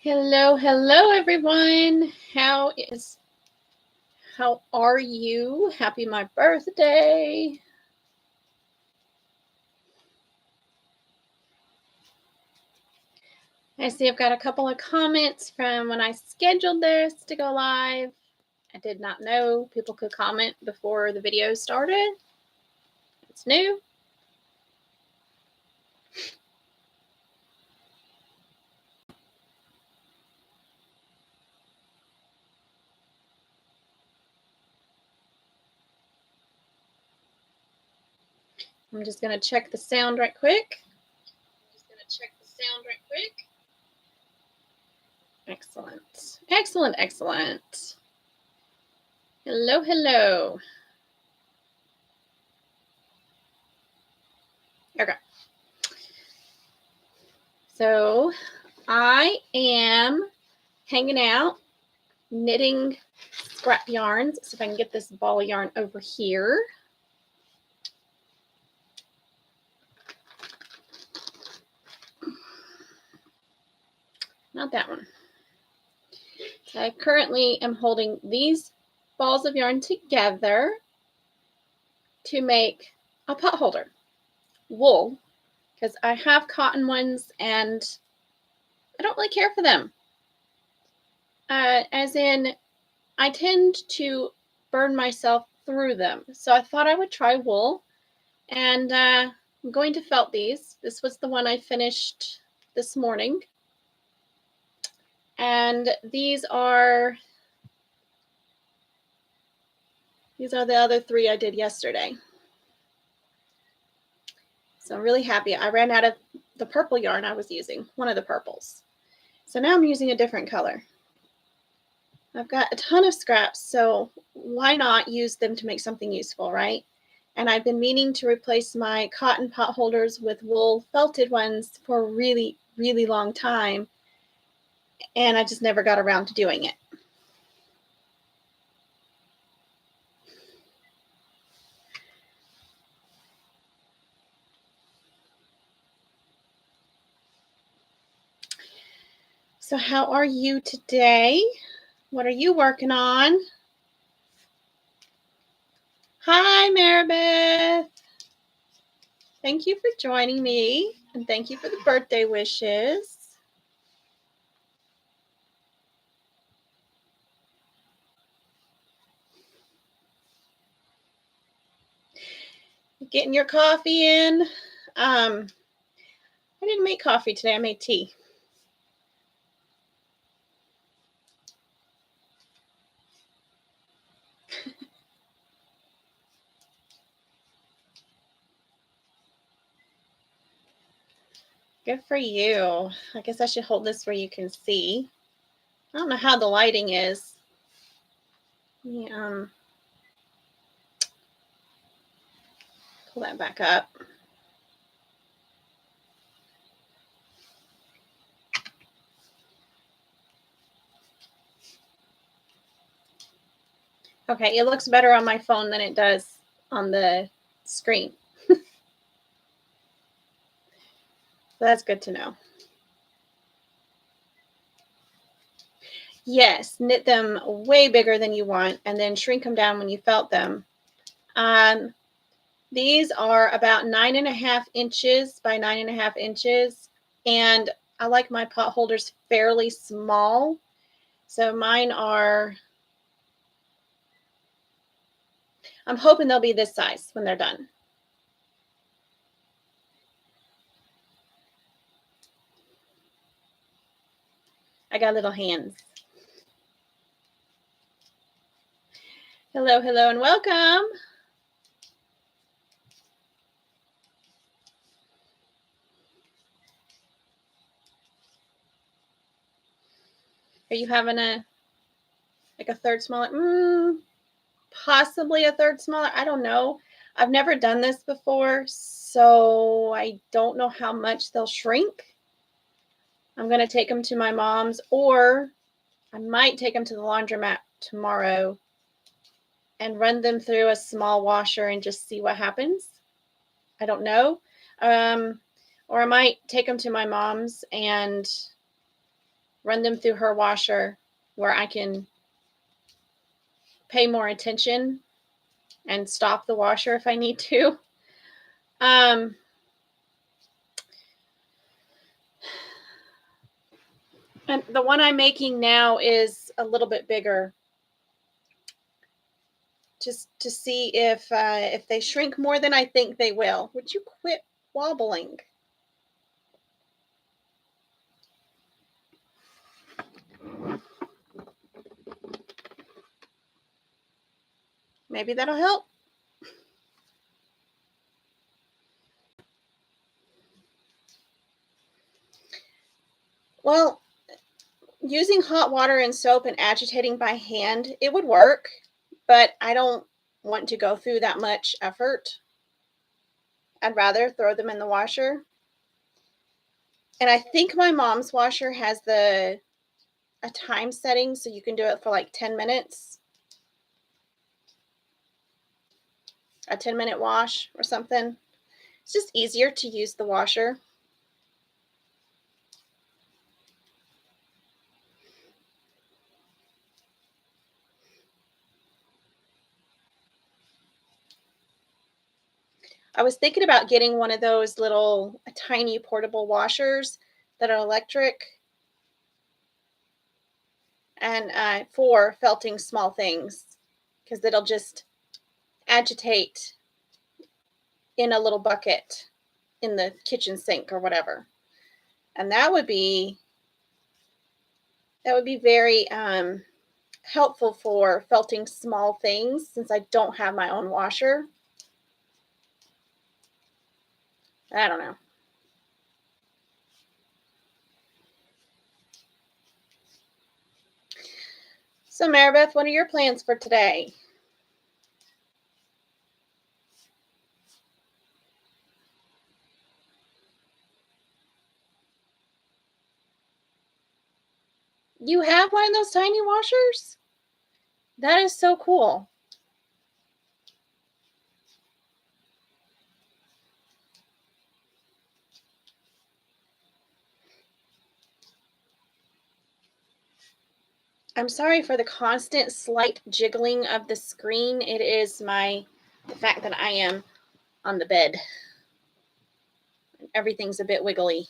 Hello, hello everyone. How are you? Happy my birthday. I see I've got a couple of comments from when I scheduled this to go live. I did not know people could comment before the video started. It's new. I'm just going to check the sound right quick. Excellent. Excellent, excellent. Hello, hello. Okay. So I am hanging out, knitting scrap yarns. So if I can get this ball of yarn over here. Not that one. So I currently am holding these balls of yarn together to make a pot holder. Wool, because I have cotton ones and I don't really care for them. As in, I tend to burn myself through them. So I thought I would try wool, and I'm going to felt these. This was the one I finished this morning. And these are the other three I did yesterday. So I'm really happy. I ran out of the purple yarn I was using, one of the purples. So now I'm using a different color. I've got a ton of scraps, so why not use them to make something useful, right? And I've been meaning to replace my cotton pot holders with wool felted ones for a really, really long time. And I just never got around to doing it. So how are you today? What are you working on? Hi, Maribeth. Thank you for joining me, and thank you for the birthday wishes. Getting your coffee in. I didn't make coffee today. I made tea. Good for you. I guess I should hold this where you can see. I don't know how the lighting is. Pull that back up. Okay, it looks better on my phone than it does on the screen. So that's good to know. Yes, knit them way bigger than you want and then shrink them down when you felt them. These are about 9.5 inches by 9.5 inches. And I like my pot holders fairly small. So mine are, I'm hoping they'll be this size when they're done. I got little hands. Hello, hello, and welcome. Are you having a third smaller? Possibly a third smaller. I don't know. I've never done this before, so I don't know how much they'll shrink. I'm going to take them to my mom's, or I might take them to the laundromat tomorrow and run them through a small washer and just see what happens. I don't know. Or I might take them to my mom's and run them through her washer where I can pay more attention and stop the washer if I need to. And the one I'm making now is a little bit bigger, just to see if they shrink more than I think they will. Would you quit wobbling? Maybe that'll help. Well, using hot water and soap and agitating by hand, it would work, but I don't want to go through that much effort. I'd rather throw them in the washer. And I think my mom's washer has a time setting, so you can do it for like 10 minutes. A 10-minute wash or something. It's just easier to use the washer. I was thinking about getting one of those little tiny portable washers that are electric and for felting small things, because it'll just agitate in a little bucket in the kitchen sink or whatever. And that would be very helpful for felting small things, since I don't have my own washer. I don't know. So, Maribeth, what are your plans for today? You have one of those tiny washers? That is so cool. I'm sorry for the constant slight jiggling of the screen. It is the fact that I am on the bed. Everything's a bit wiggly.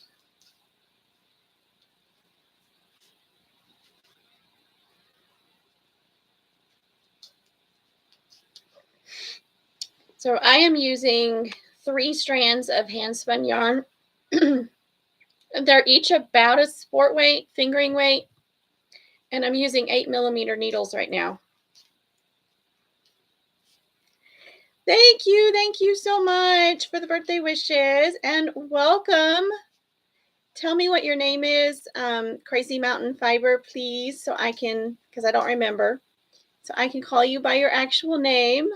So I am using 3 strands of handspun yarn. They're each about a sport weight, fingering weight, and I'm using 8mm needles right now. Thank you so much for the birthday wishes, and welcome. Tell me what your name is, Crazy Mountain Fiber, please, so I can, because I don't remember, so I can call you by your actual name.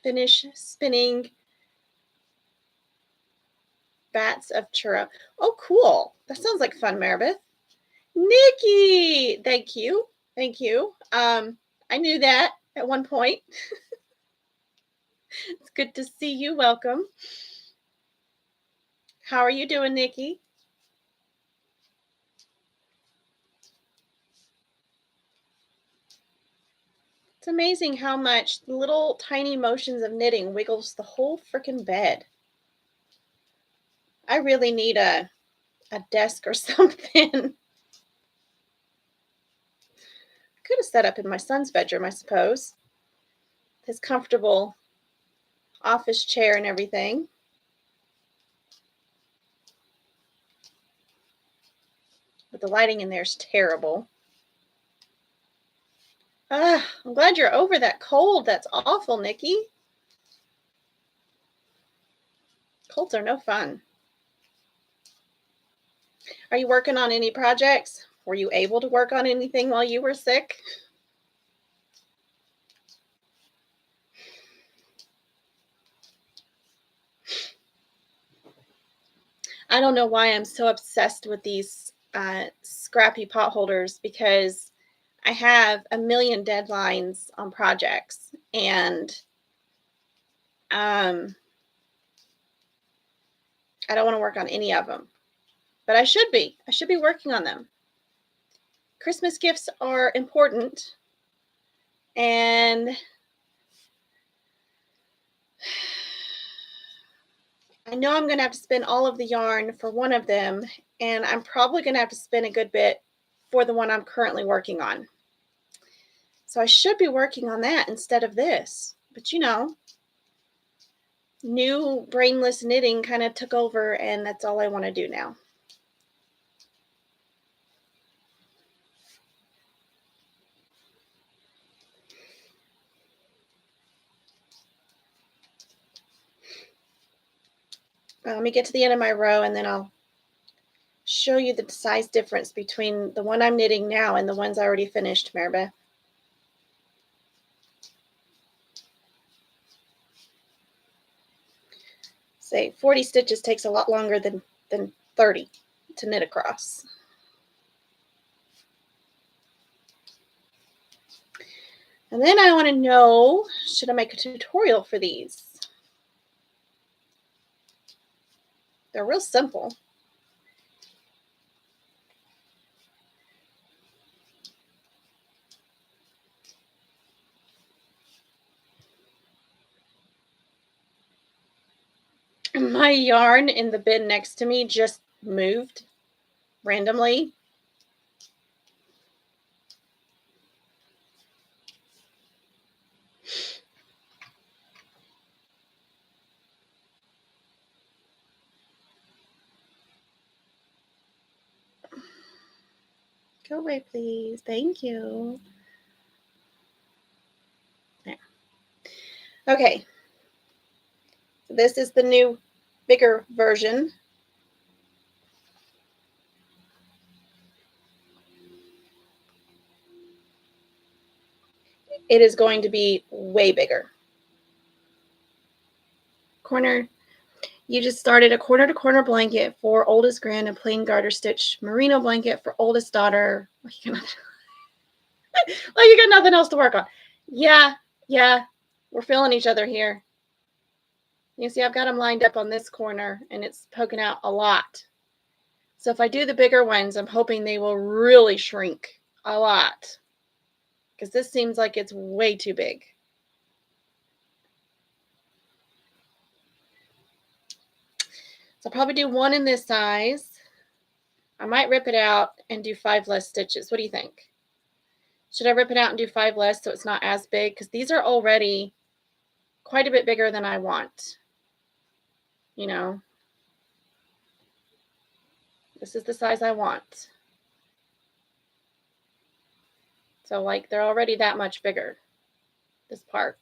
Finish spinning bats of churro. Oh, cool. That sounds like fun, Maribeth. Nikki, thank you. Thank you. I knew that at one point. It's good to see you. Welcome. How are you doing, Nikki? It's amazing how much little tiny motions of knitting wiggles the whole freaking bed. I really need a desk or something. Could have set up in my son's bedroom, I suppose. His comfortable office chair and everything. But the lighting in there is terrible. I'm glad you're over that cold. That's awful, Nikki. Colds are no fun. Are you working on any projects? Were you able to work on anything while you were sick? I don't know why I'm so obsessed with these scrappy pot holders, because I have a million deadlines on projects, and I don't want to work on any of them, but I should be. I should be working on them. Christmas gifts are important, and I know I'm going to have to spend all of the yarn for one of them, and I'm probably going to have to spend a good bit for the one I'm currently working on. So I should be working on that instead of this. But you know, new brainless knitting kind of took over, and that's all I want to do now. Let me get to the end of my row, and then I'll show you the size difference between the one I'm knitting now and the ones I already finished, Maribeth. Say 40 stitches takes a lot longer than 30 to knit across. And then I want to know, should I make a tutorial for these? They're real simple. My yarn in the bin next to me just moved randomly. Go away, please. Thank you. There. Okay. So this is the new, bigger version. It is going to be way bigger. Corner. You just started a corner-to-corner blanket for oldest grand and plain garter stitch merino blanket for oldest daughter. Like you got nothing else to work on. Yeah, we're feeling each other here. You see, I've got them lined up on this corner, and it's poking out a lot. So if I do the bigger ones, I'm hoping they will really shrink a lot, because this seems like it's way too big. So I'll probably do one in this size. I might rip it out and do 5 less stitches. What do you think? Should I rip it out and do 5 less so it's not as big? Because these are already quite a bit bigger than I want. You know, this is the size I want. So like they're already that much bigger, this part.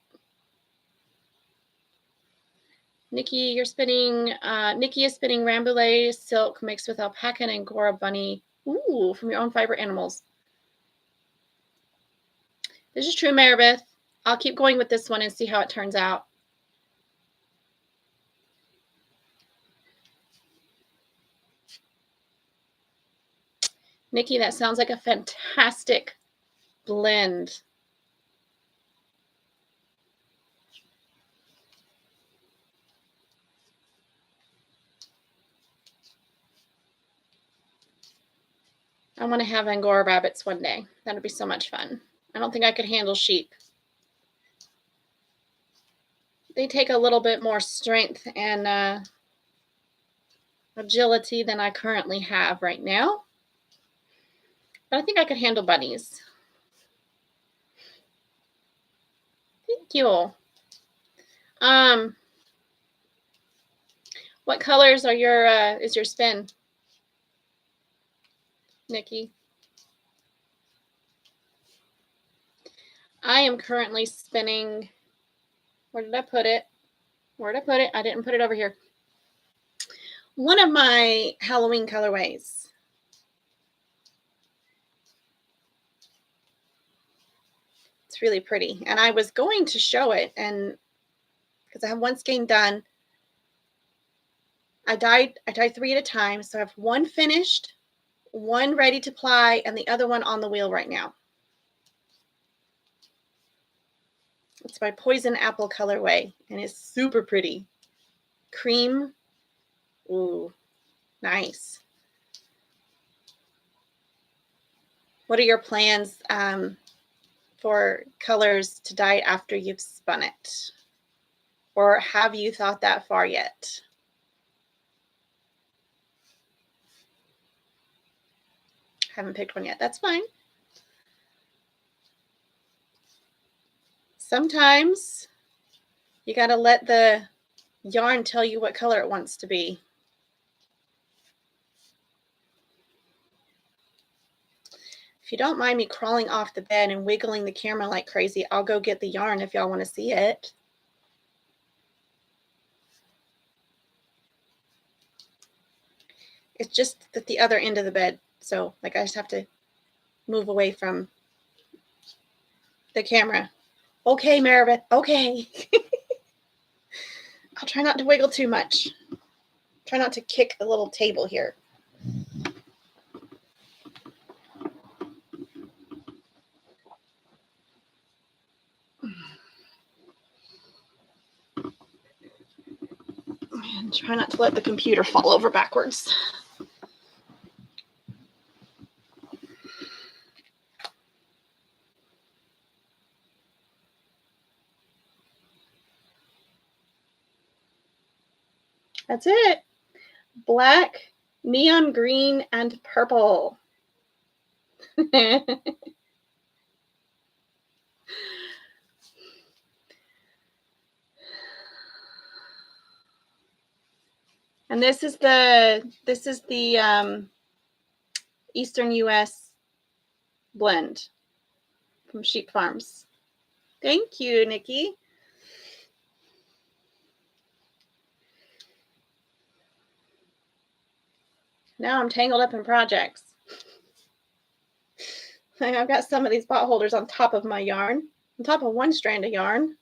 Nikki, you're spinning, Nikki is spinning Rambouillet silk mixed with alpaca and Angora bunny. Ooh, from your own fiber animals. This is true, Maribeth. I'll keep going with this one and see how it turns out. Nikki, that sounds like a fantastic blend. I want to have Angora rabbits one day. That'd be so much fun. I don't think I could handle sheep. They take a little bit more strength and agility than I currently have right now. But I think I could handle bunnies. Thank you. What colors are your is your spin, Nikki? I am currently spinning. Where did I put it? Where did I put it? I didn't put it over here. One of my Halloween colorways. It's really pretty. And I was going to show it, and because I have one skein done, I dyed 3 at a time. So I have one finished, one ready to ply, and the other one on the wheel right now. It's my Poison Apple colorway, and it's super pretty. Cream Ooh, nice. What are your plans for colors to dye after you've spun it? Or have you thought that far yet? Haven't picked one yet. That's fine. Sometimes you got to let the yarn tell you what color it wants to be. If you don't mind me crawling off the bed and wiggling the camera like crazy, I'll go get the yarn if y'all want to see it. It's just at the other end of the bed. So like I just have to move away from the camera. Okay, Maribeth. Okay. I'll try not to wiggle too much. Try not to kick the little table here. And try not to let the computer fall over backwards. That's it. Black, neon green, and purple. And this is the Eastern US blend from Sheep Farms. Thank you, Nikki. Now I'm tangled up in projects. I've got some of these pot holders on top of my yarn, on top of one strand of yarn.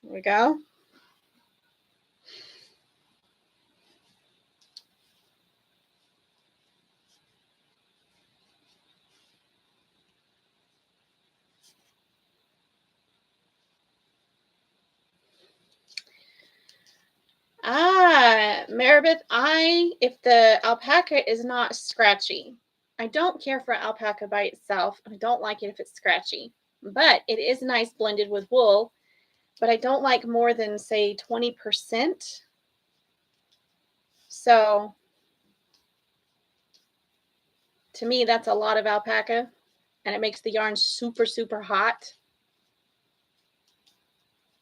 There we go. Maribeth, if the alpaca is not scratchy, I don't care for alpaca by itself. I don't like it if it's scratchy, but it is nice blended with wool, but I don't like more than, say, 20%. So to me, that's a lot of alpaca, and it makes the yarn super, super hot.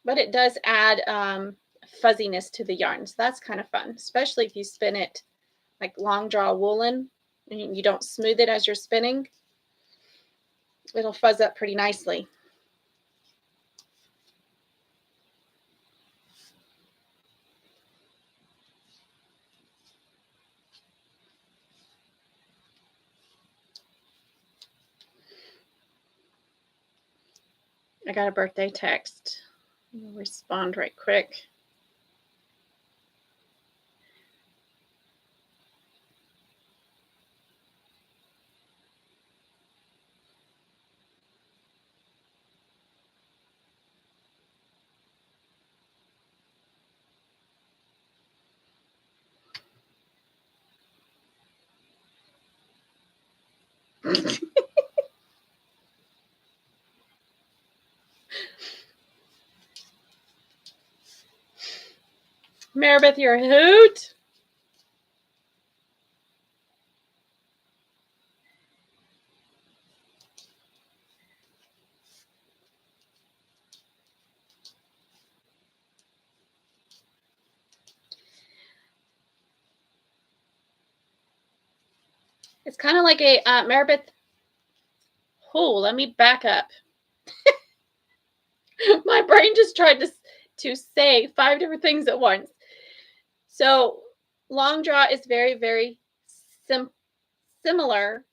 But it does add fuzziness to the yarn, so that's kind of fun, especially if you spin it like long draw woolen and you don't smooth it as you're spinning. It'll fuzz up pretty nicely. I got a birthday text. I'll respond right quick. Maribeth, you're a hoot. It's kind of like a Maribeth. Oh, let me back up. My brain just tried to say 5 different things at once. So long draw is very, very similar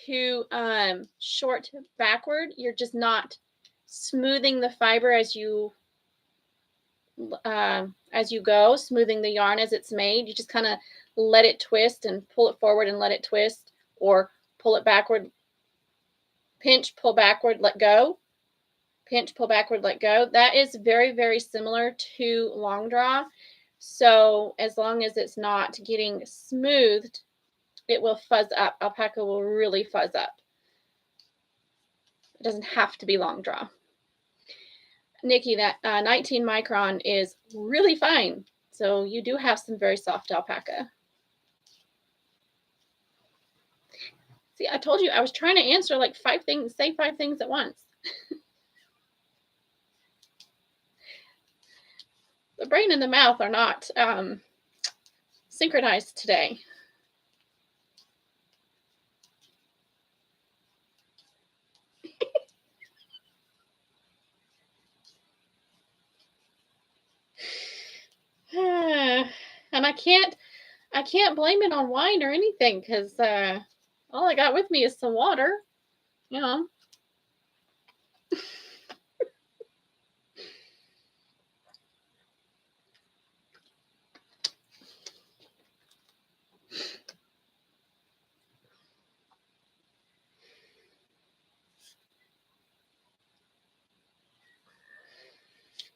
to short backward. You're just not smoothing the fiber as you go, smoothing the yarn as it's made. You just kind of let it twist and pull it forward and let it twist, or pull it backward, pinch, pull backward, let go, pinch, pull backward, let go. That is very, very similar to long draw. So as long as it's not getting smoothed, it will fuzz up. Alpaca will really fuzz up. It doesn't have to be long draw. Nikki, that 19 micron is really fine. So you do have some very soft alpaca. See, I told you I was trying to answer like 5 things, say 5 things at once. The brain and the mouth are not synchronized today. And I can't blame it on wine or anything because all I got with me is some water, you know.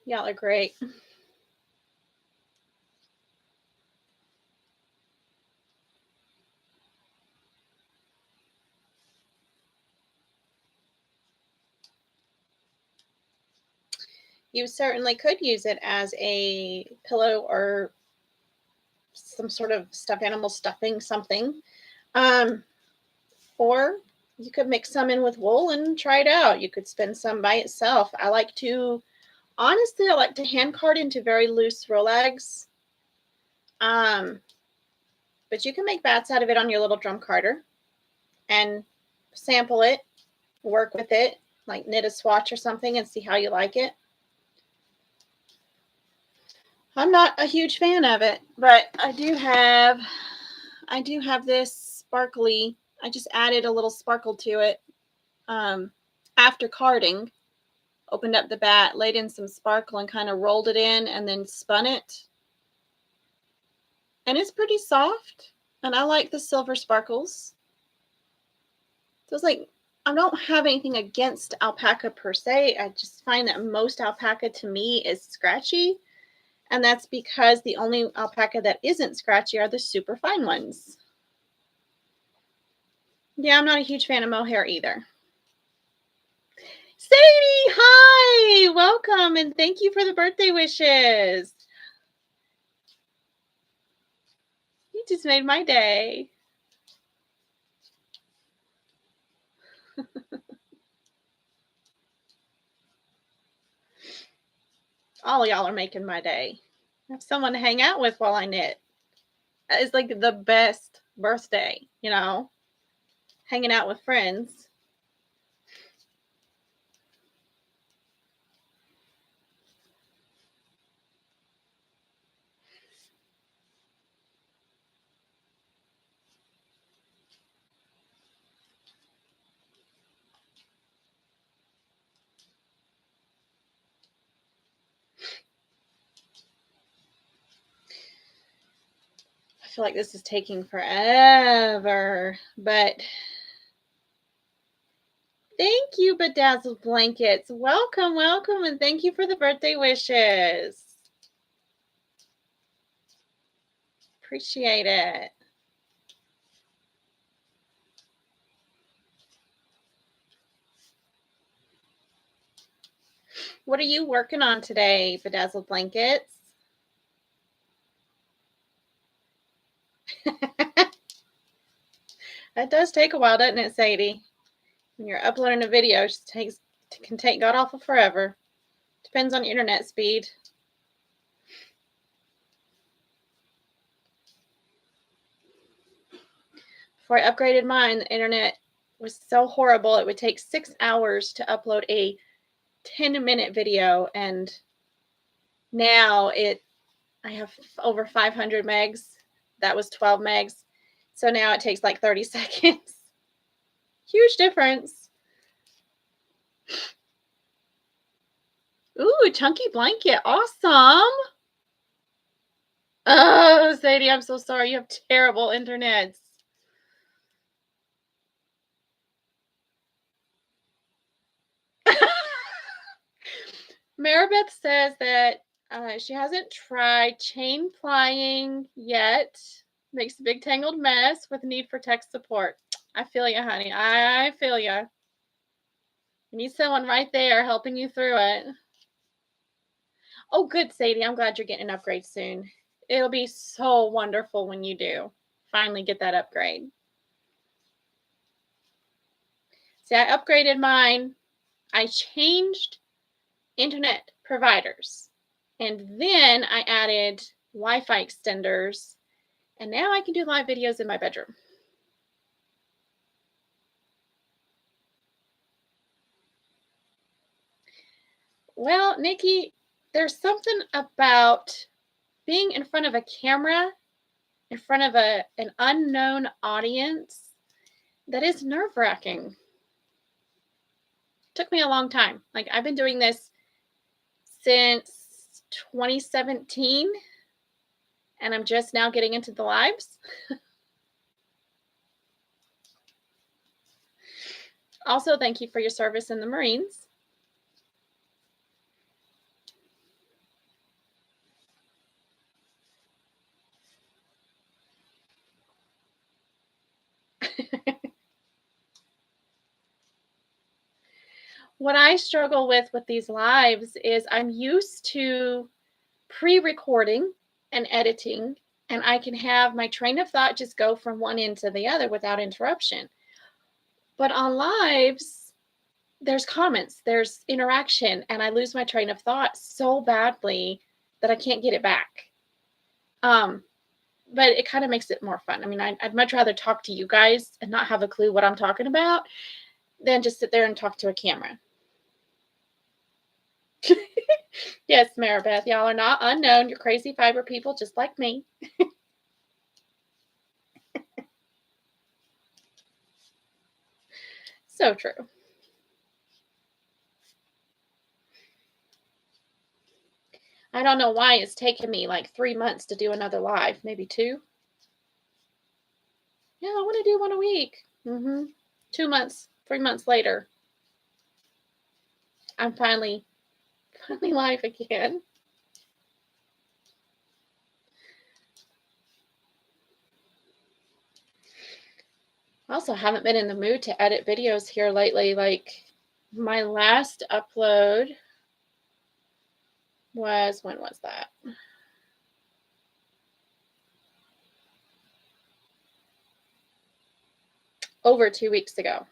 Y'all are great. You certainly could use it as a pillow or some sort of stuffed animal stuffing, something. Or you could mix some in with wool and try it out. You could spin some by itself. Honestly, I like to hand card into very loose roll eggs. But you can make bats out of it on your little drum carder and sample it, work with it, like knit a swatch or something and see how you like it. I'm not a huge fan of it, but I do have this sparkly. I just added a little sparkle to it after carding. Opened up the bat, laid in some sparkle and kind of rolled it in and then spun it. And it's pretty soft. And I like the silver sparkles. So it's like, I don't have anything against alpaca per se. I just find that most alpaca to me is scratchy. And that's because the only alpaca that isn't scratchy are the super fine ones. Yeah, I'm not a huge fan of mohair either. Sadie, hi! Welcome and thank you for the birthday wishes. You just made my day. All of y'all are making my day. I have someone to hang out with while I knit. It's like the best birthday, you know, hanging out with friends. I feel like this is taking forever, but thank you, Bedazzled Blankets. Welcome, welcome, and thank you for the birthday wishes. Appreciate it. What are you working on today, Bedazzled Blankets? That does take a while, doesn't it, Sadie? When you're uploading a video, it just can take god awful forever. Depends on your internet speed. Before I upgraded mine, the internet was so horrible. It would take 6 hours to upload a 10-minute video, and now I have over 500 megs. That was 12 megs. So now it takes like 30 seconds. Huge difference. Ooh, chunky blanket. Awesome. Oh, Sadie, I'm so sorry. You have terrible internets. Maribeth says that She hasn't tried chain plying yet. Makes a big tangled mess with need for tech support. I feel you, honey. I feel you. You need someone right there helping you through it. Oh, good, Sadie. I'm glad you're getting an upgrade soon. It'll be so wonderful when you do finally get that upgrade. See, I upgraded mine. I changed internet providers. And then I added Wi-Fi extenders. And now I can do live videos in my bedroom. Well, Nikki, there's something about being in front of a camera, in front of an unknown audience, that is nerve-wracking. Took me a long time. Like, I've been doing this since 2017, and I'm just now getting into the lives. Also, thank you for your service in the Marines. What I struggle with these lives is I'm used to pre-recording and editing, and I can have my train of thought just go from one end to the other without interruption. But on lives, there's comments, there's interaction, and I lose my train of thought so badly that I can't get it back. But it kind of makes it more fun. I mean, I'd much rather talk to you guys and not have a clue what I'm talking about than just sit there and talk to a camera. Yes, Maribeth, y'all are not unknown. You're crazy fiber people just like me. So true. I don't know why it's taken me like 3 months to do another live, maybe 2. Yeah, I want to do one a week. 2 months, 3 months later, I'm finally live again. I also haven't been in the mood to edit videos here lately. Like, my last upload was, when was that? Over 2 weeks ago.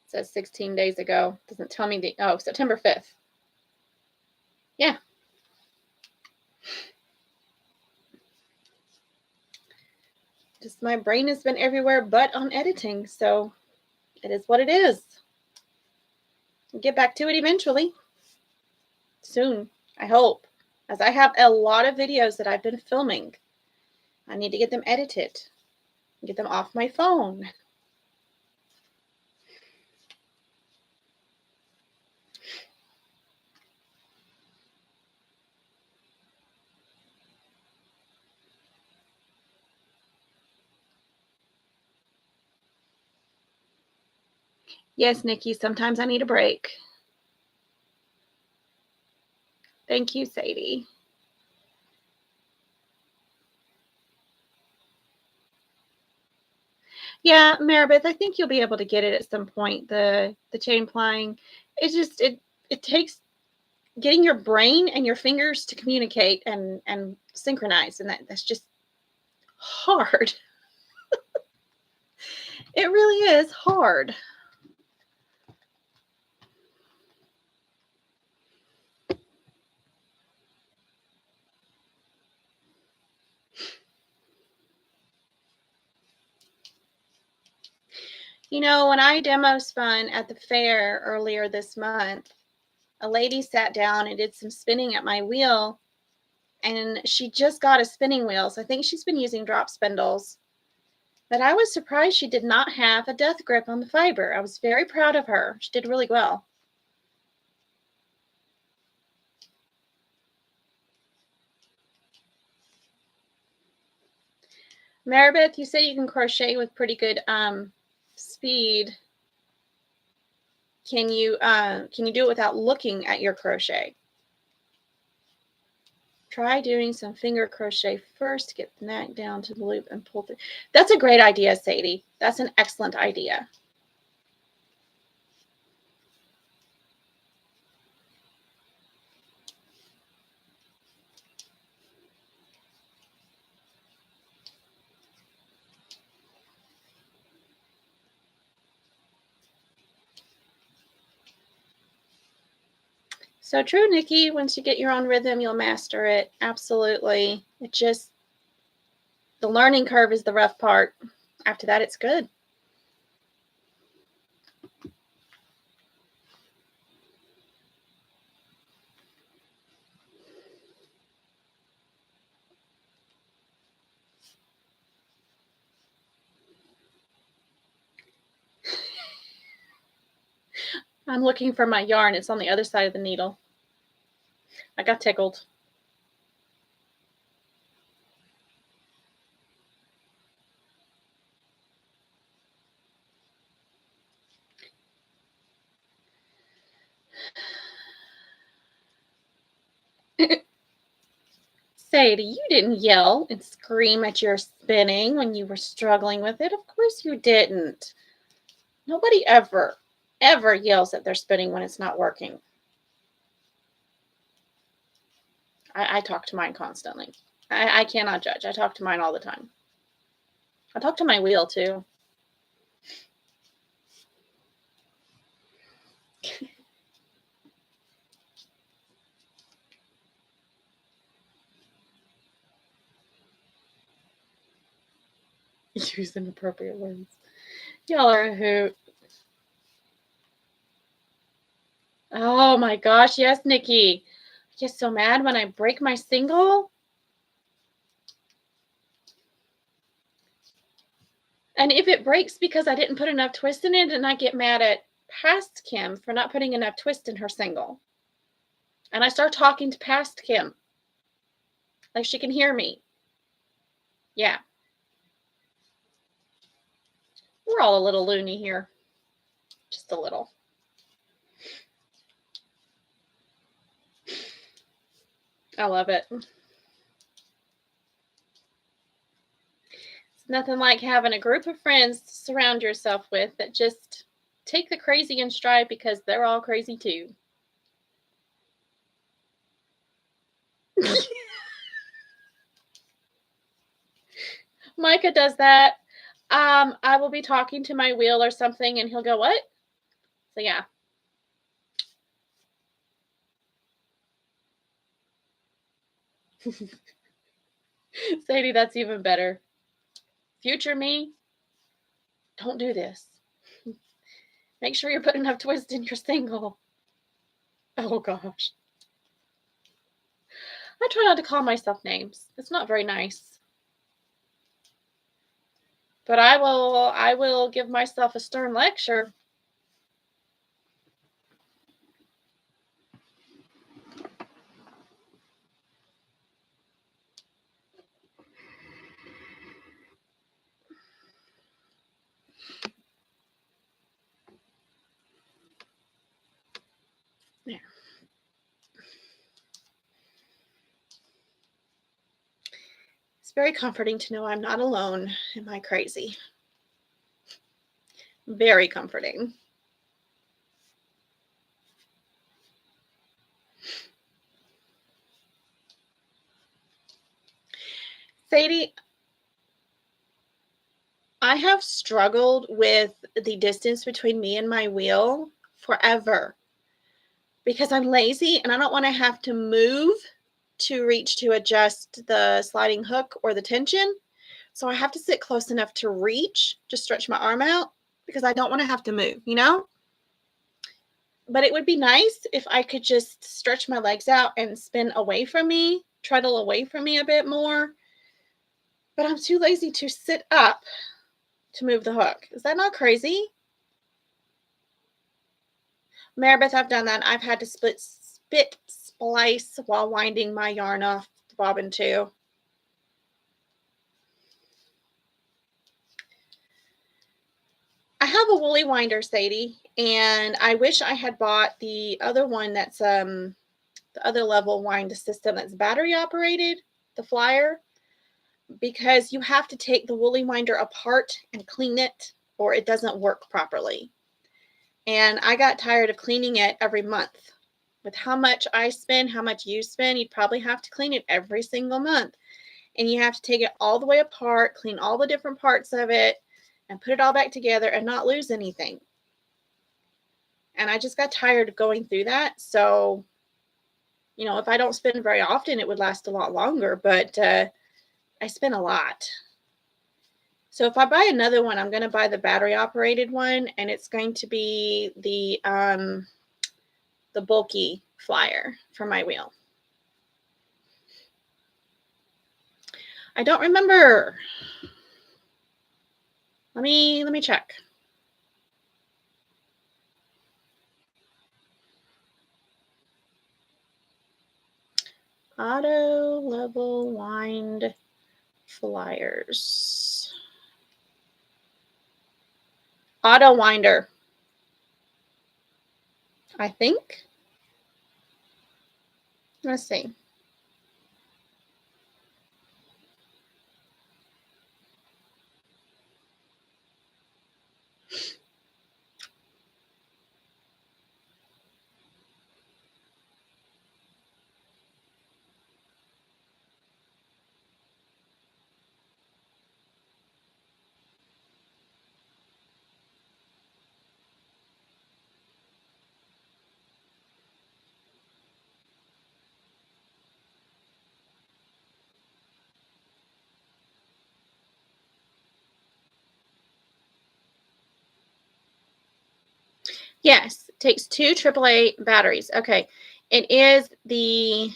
It says 16 days ago. Doesn't tell me September 5th. Yeah. Just my brain has been everywhere but on editing, so it is what it is. I'll get back to it eventually. Soon, I hope. As I have a lot of videos that I've been filming. I need to get them edited. Get them off my phone. Yes, Nikki, sometimes I need a break. Thank you, Sadie. Yeah, Maribeth, I think you'll be able to get it at some point. The chain plying, it takes getting your brain and your fingers to communicate and synchronize, and that's just hard. It really is hard. You know, when I demo spun at the fair earlier this month, a lady sat down and did some spinning at my wheel, and she just got a spinning wheel. So I think she's been using drop spindles. But I was surprised she did not have a death grip on the fiber. I was very proud of her. She did really well. Maribeth, you say you can crochet with pretty good speed. Can you do it without looking at your crochet? Try doing some finger crochet first to get the neck down to the loop and pull through. That's a great idea, Sadie. That's an excellent idea. So true, Nikki. Once you get your own rhythm, you'll master it. Absolutely. It just, the learning curve is the rough part. After that, it's good. I'm looking for my yarn. It's on the other side of the needle. I got tickled. Sadie, you didn't yell and scream at your spinning when you were struggling with it. Of course you didn't. Nobody ever yells at their spinning when it's not working. I talk to mine constantly. I cannot judge. I talk to mine all the time. I talk to my wheel too. Use inappropriate words. Y'all are a hoot. Oh my gosh, yes, Nikki. I get so mad when I break my single. And if it breaks because I didn't put enough twist in it, and I get mad at past Kim for not putting enough twist in her single. And I start talking to past Kim. Like she can hear me. Yeah. We're all a little loony here. Just a little. I love it. It's nothing like having a group of friends to surround yourself with that just take the crazy in stride because they're all crazy too. Micah does that. I will be talking to my wheel or something and he'll go, what? So yeah. Sadie, that's even better. Future me, don't do this. Make sure you're putting enough twist in your single. Oh gosh. I try not to call myself names. It's not very nice. But I will give myself a stern lecture. Yeah. It's very comforting to know I'm not alone in my crazy. Very comforting. Sadie, I have struggled with the distance between me and my wheel forever because I'm lazy and I don't want to have to move to reach to adjust the sliding hook or the tension. So I have to sit close enough to reach, to stretch my arm out because I don't want to have to move, you know? But it would be nice if I could just stretch my legs out and spin away from me, treadle away from me a bit more. But I'm too lazy to sit up to move the hook. Is that not crazy? Maribeth, I've done that. I've had to spit splice while winding my yarn off the bobbin too. I have a woolly winder, Sadie, and I wish I had bought the other one that's the other level wind system that's battery operated, the Flyer, because you have to take the woolly winder apart and clean it or it doesn't work properly. And I got tired of cleaning it every month. With how much I spend, how much you spend, you'd probably have to clean it every single month. And you have to take it all the way apart, clean all the different parts of it, and put it all back together and not lose anything. And I just got tired of going through that. So, you know, if I don't spend very often, it would last a lot longer, but I spend a lot. So if I buy another one, I'm going to buy the battery operated one, and it's going to be the bulky Flyer for my wheel. I don't remember. Let me check. Auto level wind Flyers. Auto winder, I think. Let's see. Yes, it takes 2 AAA batteries. Okay. It is the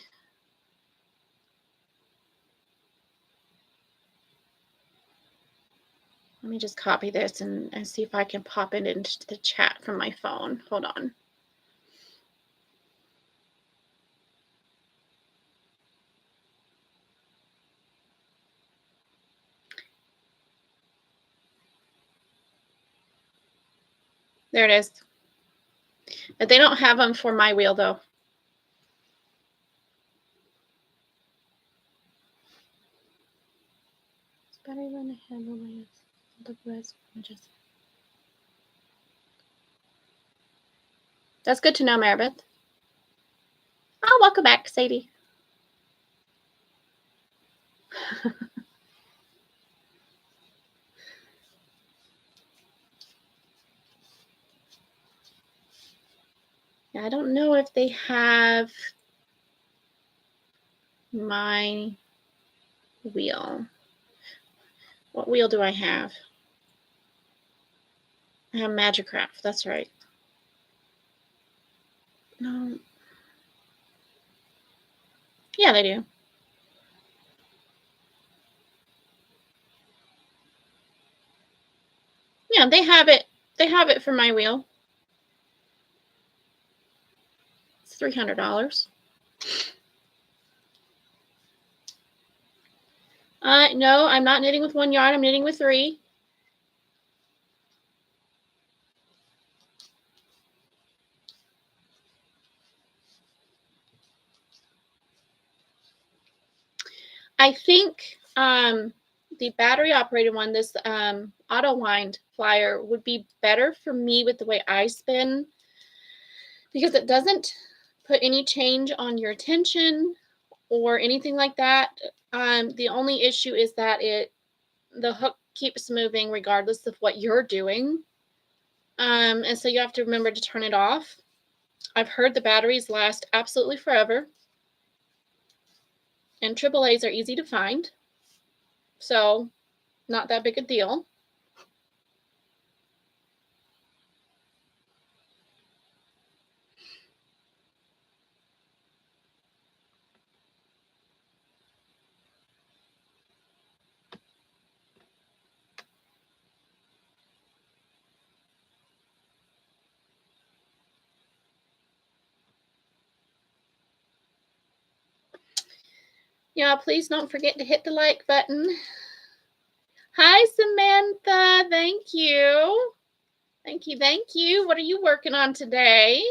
let me just copy this and see if I can pop it into the chat from my phone. Hold on. There it is. But they don't have them for my wheel, though. It's better than a handle just. That's good to know, Maribeth. Oh, welcome back, Sadie. Yeah, I don't know if they have my wheel. What wheel do I have? I have Magicraft. That's right. No. Yeah, they do. Yeah, they have it. They have it for my wheel. It's $300. No, I'm not knitting with 1 yarn. I'm knitting with 3. I think the battery operated one, this auto wind Flyer, would be better for me with the way I spin because it doesn't put any change on your tension or anything like that. The only issue is that the hook keeps moving regardless of what you're doing. And so you have to remember to turn it off. I've heard the batteries last absolutely forever. And AAAs are easy to find. So not that big a deal. Yeah, please don't forget to hit the like button. Hi, Samantha. Thank you. Thank you. Thank you. What are you working on today?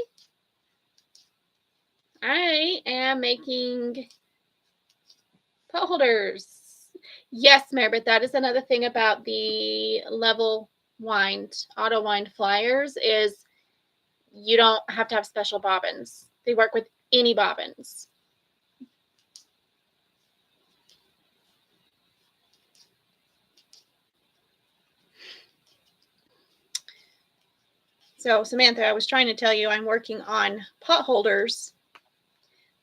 I am making pot holders. Yes, Mary, but that is another thing about the level wind, auto wind flyers is you don't have to have special bobbins. They work with any bobbins. So Samantha, I was trying to tell you I'm working on pot holders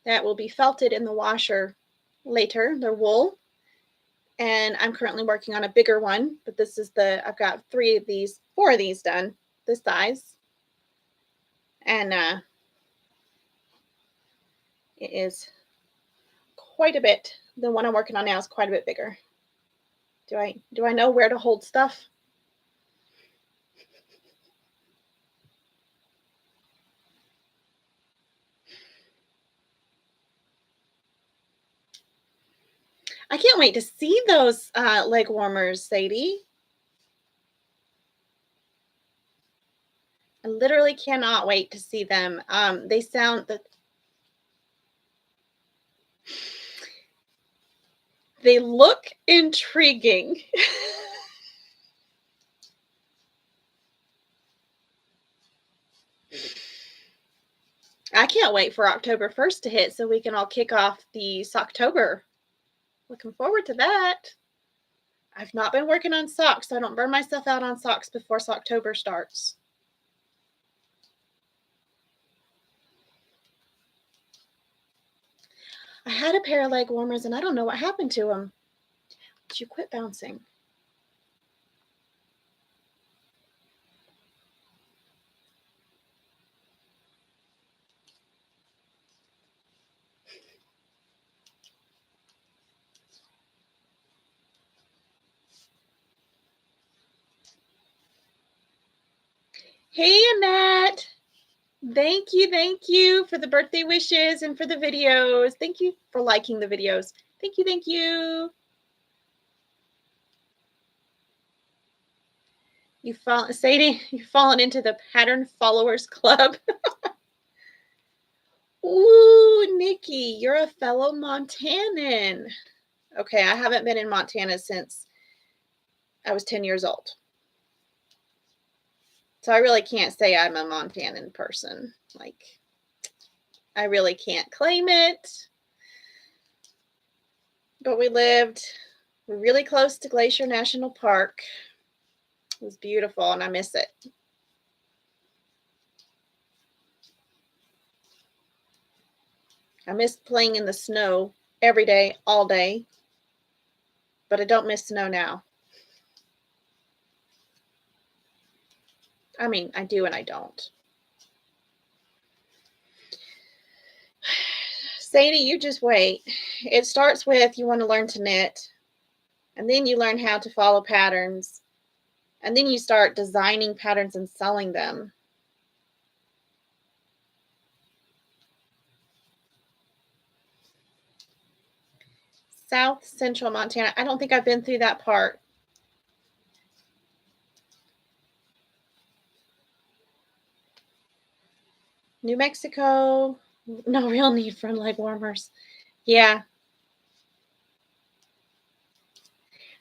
that will be felted in the washer later. They're wool. And I'm currently working on a bigger one, but this is I've got 4 of these done, this size. And it is quite a bit. The one I'm working on now is quite a bit bigger. Do I know where to hold stuff? I can't wait to see those leg warmers, Sadie. I literally cannot wait to see them. They sound that they look intriguing. I can't wait for October 1st to hit so we can all kick off the Socktober. Looking forward to that. I've not been working on socks, so I don't burn myself out on socks before Socktober starts. I had a pair of leg warmers and I don't know what happened to them. Did you quit bouncing? Hey, Annette. Thank you for the birthday wishes and for the videos. Thank you for liking the videos. Thank you. Sadie, you've fallen into the pattern followers club. Ooh, Nikki, you're a fellow Montanan. Okay, I haven't been in Montana since I was 10 years old. So I really can't say I'm a Montanan person. Like, I really can't claim it. But we lived really close to Glacier National Park. It was beautiful and I miss it. I miss playing in the snow every day, all day. But I don't miss snow now. I mean, I do and I don't. Sadie, you just wait. It starts with you want to learn to knit, and then you learn how to follow patterns, and then you start designing patterns and selling them. South Central Montana. I don't think I've been through that part. New Mexico. No real need for leg warmers. Yeah.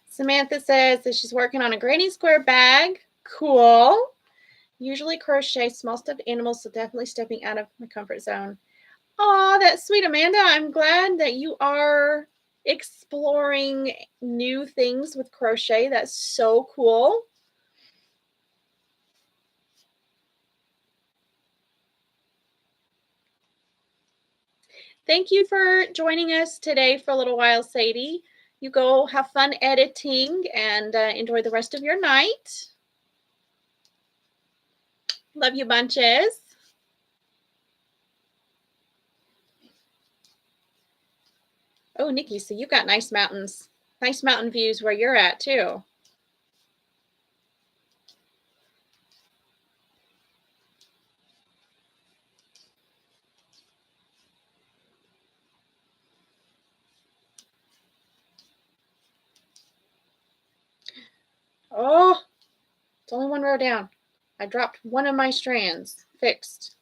Samantha says that she's working on a granny square bag. Cool. Usually crochet small stuffed animals, so definitely stepping out of my comfort zone. Oh, that's sweet, Amanda. I'm glad that you are exploring new things with crochet. That's so cool. Thank you for joining us today for a little while, Sadie. You go have fun editing and enjoy the rest of your night. Love you bunches. Oh, Nikki, so you got nice mountains, nice mountain views where you're at too. Oh, it's only one row down. I dropped one of my strands. Fixed.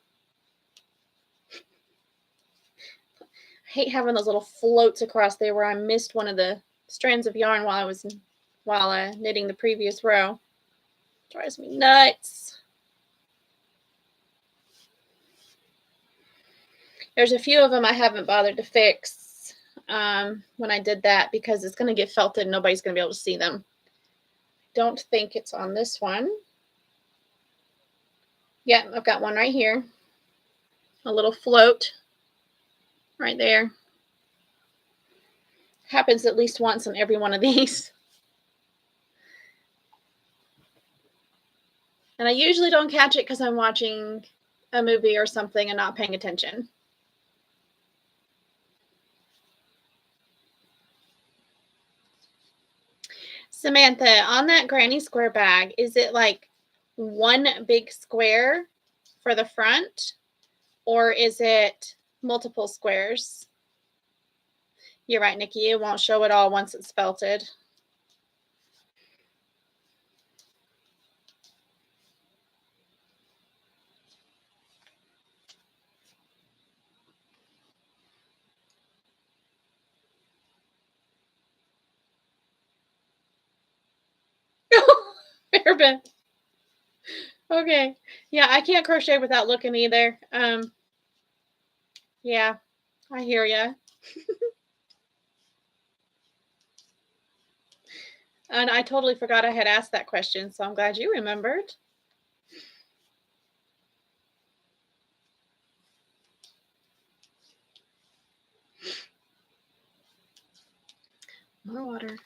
I hate having those little floats across there where I missed one of the strands of yarn while I was knitting the previous row. Drives me nuts. There's a few of them I haven't bothered to fix when I did that because it's going to get felted and nobody's going to be able to see them. Don't think it's on this one. Yeah, I've got one right here. A little float right there. Happens at least once on every one of these. And I usually don't catch it because I'm watching a movie or something and not paying attention. Samantha, on that granny square bag, is it like one big square for the front, or is it multiple squares? You're right, Nikki. It won't show it all once it's felted. Fair. Okay. Yeah, I can't crochet without looking either. Yeah, I hear ya. And I totally forgot I had asked that question, so I'm glad you remembered. More water.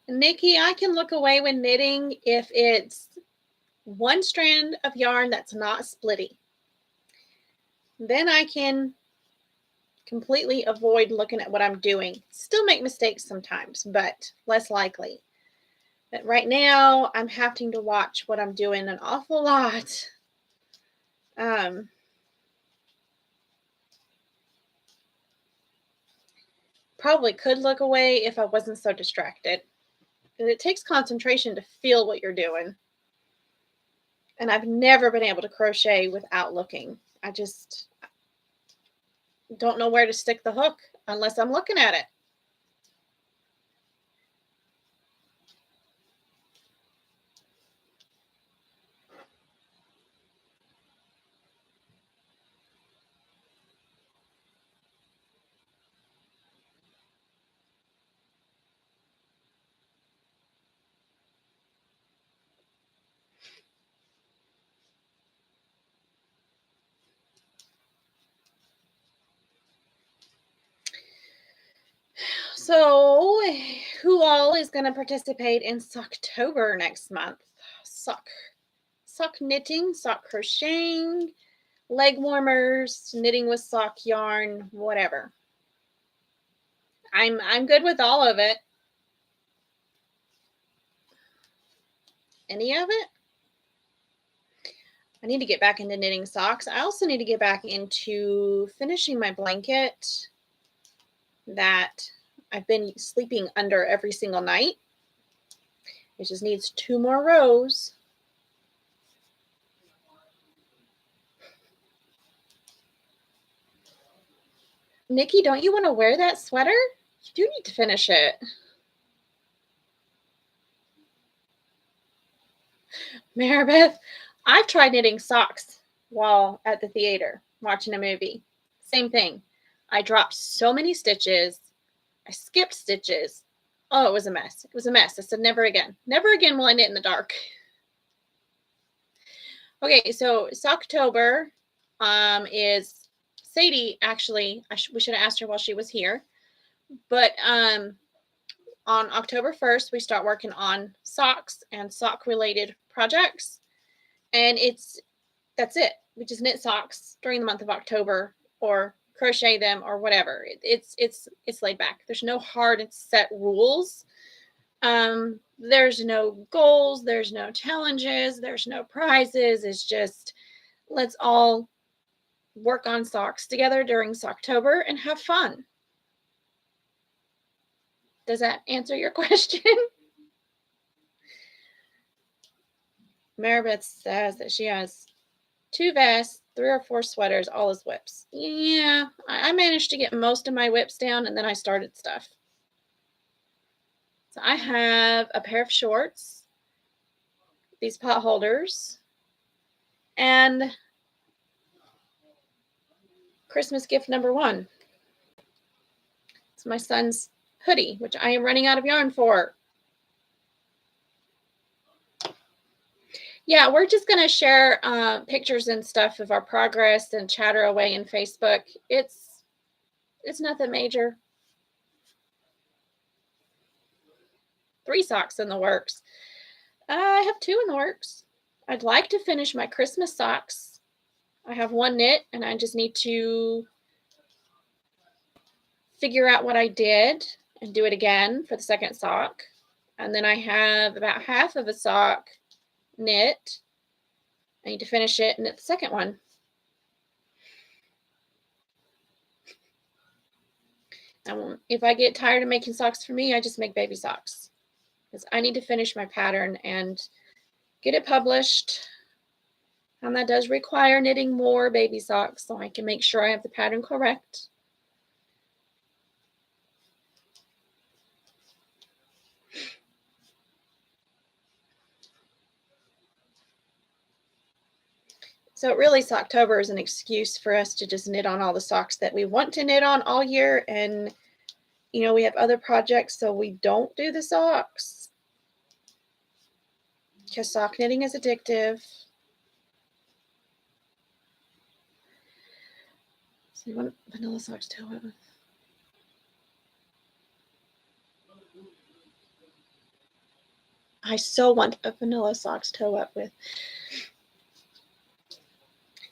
Nikki, I can look away when knitting if it's one strand of yarn that's not splitty. Then I can completely avoid looking at what I'm doing. Still make mistakes sometimes, but less likely. But right now, I'm having to watch what I'm doing an awful lot. Probably could look away if I wasn't so distracted. And it takes concentration to feel what you're doing. And I've never been able to crochet without looking. I just don't know where to stick the hook unless I'm looking at it. So, who all is going to participate in Socktober next month? Sock knitting, sock crocheting, leg warmers, knitting with sock yarn, whatever. I'm good with all of it. Any of it? I need to get back into knitting socks. I also need to get back into finishing my blanket that I've been sleeping under every single night. It just needs 2 more rows. Nikki, don't you want to wear that sweater? You do need to finish it. Maribeth, I've tried knitting socks while at the theater watching a movie. Same thing. I dropped so many stitches. I skipped stitches. Oh, it was a mess. It was a mess. I said, never again. Never again will I knit in the dark. Okay, so Socktober is Sadie, actually, we should have asked her while she was here. But on October 1st, we start working on socks and sock-related projects. And that's it. We just knit socks during the month of October or crochet them or whatever. It's laid back. There's no hard and set rules. There's no goals, there's no challenges, there's no prizes. It's just let's all work on socks together during Socktober and have fun. Does that answer your question? Maribeth says that she has 2 vests, 3 or 4 sweaters, all as whips. Yeah, I managed to get most of my whips down, and then I started stuff. So I have a pair of shorts, these pot holders, and Christmas gift number 1. It's my son's hoodie, which I am running out of yarn for. Yeah, we're just going to share pictures and stuff of our progress and chatter away in Facebook. It's nothing major. 3 socks in the works. I have 2 in the works. I'd like to finish my Christmas socks. I have 1 knit, and I just need to figure out what I did and do it again for the second sock. And then I have about half of a sock knit. I need to finish it and knit the second one. And if I get tired of making socks for me, I just make baby socks. Because I need to finish my pattern and get it published. And that does require knitting more baby socks so I can make sure I have the pattern correct. So really, Socktober is an excuse for us to just knit on all the socks that we want to knit on all year. And, you know, we have other projects, so we don't do the socks. Because sock knitting is addictive. So you want vanilla socks toe up with? I so want a vanilla socks toe up with.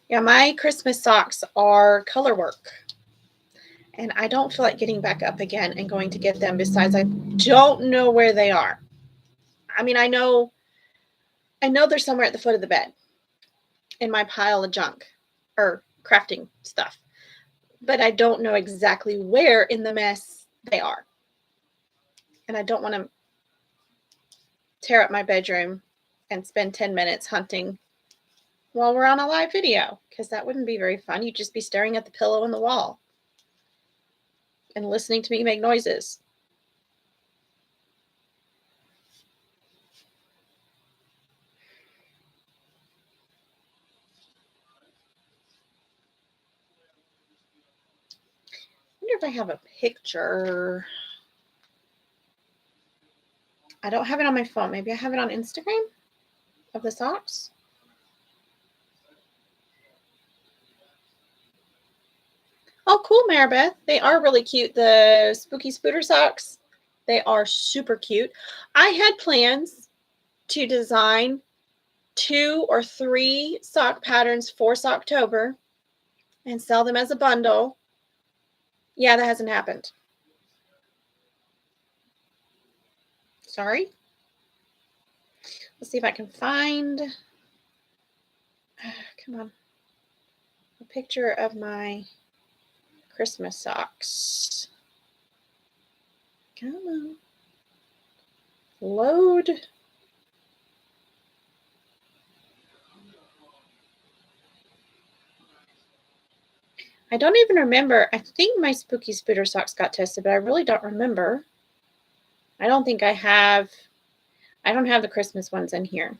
Yeah, my Christmas socks are color work. And I don't feel like getting back up again and going to get them. Besides, I don't know where they are. I mean, I know they're somewhere at the foot of the bed in my pile of junk or crafting stuff. But I don't know exactly where in the mess they are. And I don't want to tear up my bedroom and spend 10 minutes hunting while we're on a live video, because that wouldn't be very fun. You'd just be staring at the pillow and the wall and listening to me make noises. I wonder if I have a picture. I don't have it on my phone. Maybe I have it on Instagram of the socks. Oh, cool, Maribeth. They are really cute. The Spooky Spooter socks. They are super cute. I had plans to design 2 or 3 sock patterns for Socktober and sell them as a bundle. Yeah, that hasn't happened. Sorry. Let's see if I can find, come on, a picture of my Christmas socks. Come on. Load. I don't even remember. I think my Spooky Spooter socks got tested, but I really don't remember. I don't think I have. I don't have the Christmas ones in here.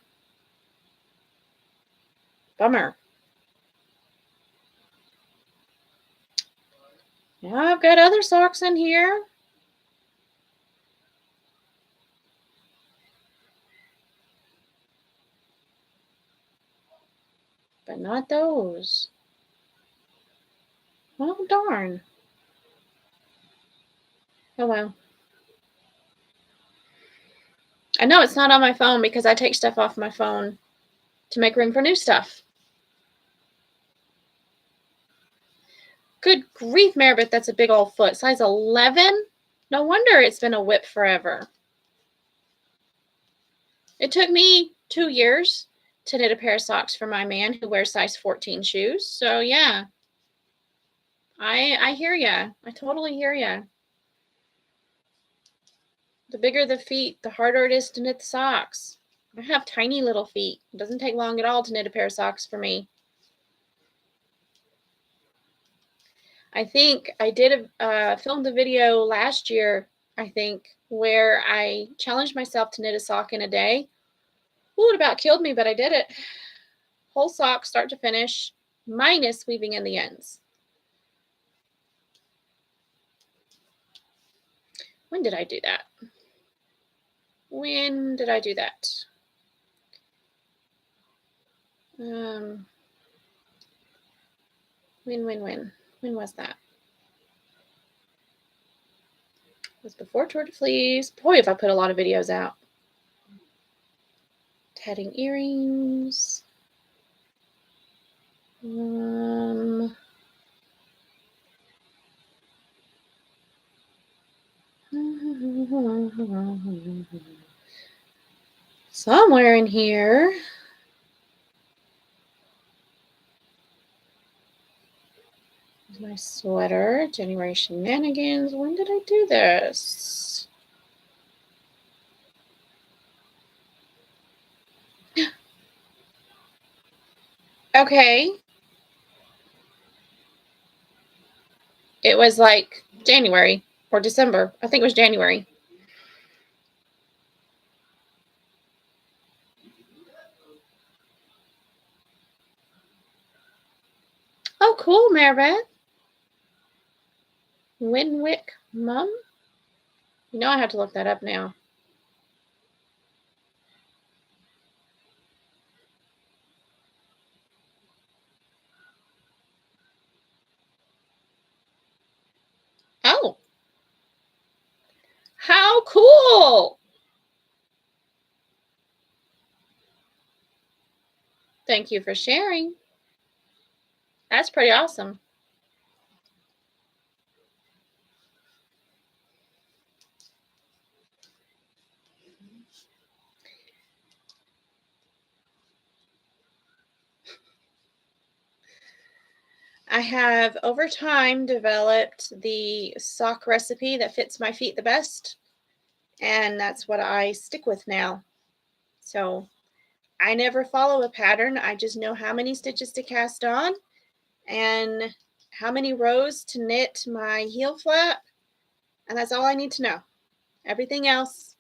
Bummer. Yeah, I've got other socks in here. But not those. Oh, darn. Oh, well. I know it's not on my phone because I take stuff off my phone to make room for new stuff. Good grief, Maribeth, that's a big old foot. Size 11? No wonder it's been a whip forever. It took me 2 years to knit a pair of socks for my man who wears size 14 shoes. So yeah, I hear ya. I totally hear ya. The bigger the feet, the harder it is to knit the socks. I have tiny little feet. It doesn't take long at all to knit a pair of socks for me. I think I did filmed a video last year, I think, where I challenged myself to knit a sock in a day. Ooh, it about killed me, but I did it. Whole sock, start to finish, minus weaving in the ends. When did I do that? When did I do that? When was that? It was before Tour de Fleece. Boy, if I put a lot of videos out. Tatting earrings. Somewhere in here. My sweater, January shenanigans. When did I do this? Okay. It was like January or December. I think it was January. Oh, cool, Maribeth. Winwick Mum? You know I have to look that up now. Oh. How cool! Thank you for sharing. That's pretty awesome. I have over time developed the sock recipe that fits my feet the best, and that's what I stick with now. So I never follow a pattern. I just know how many stitches to cast on and how many rows to knit my heel flap, and that's all I need to know. Everything else,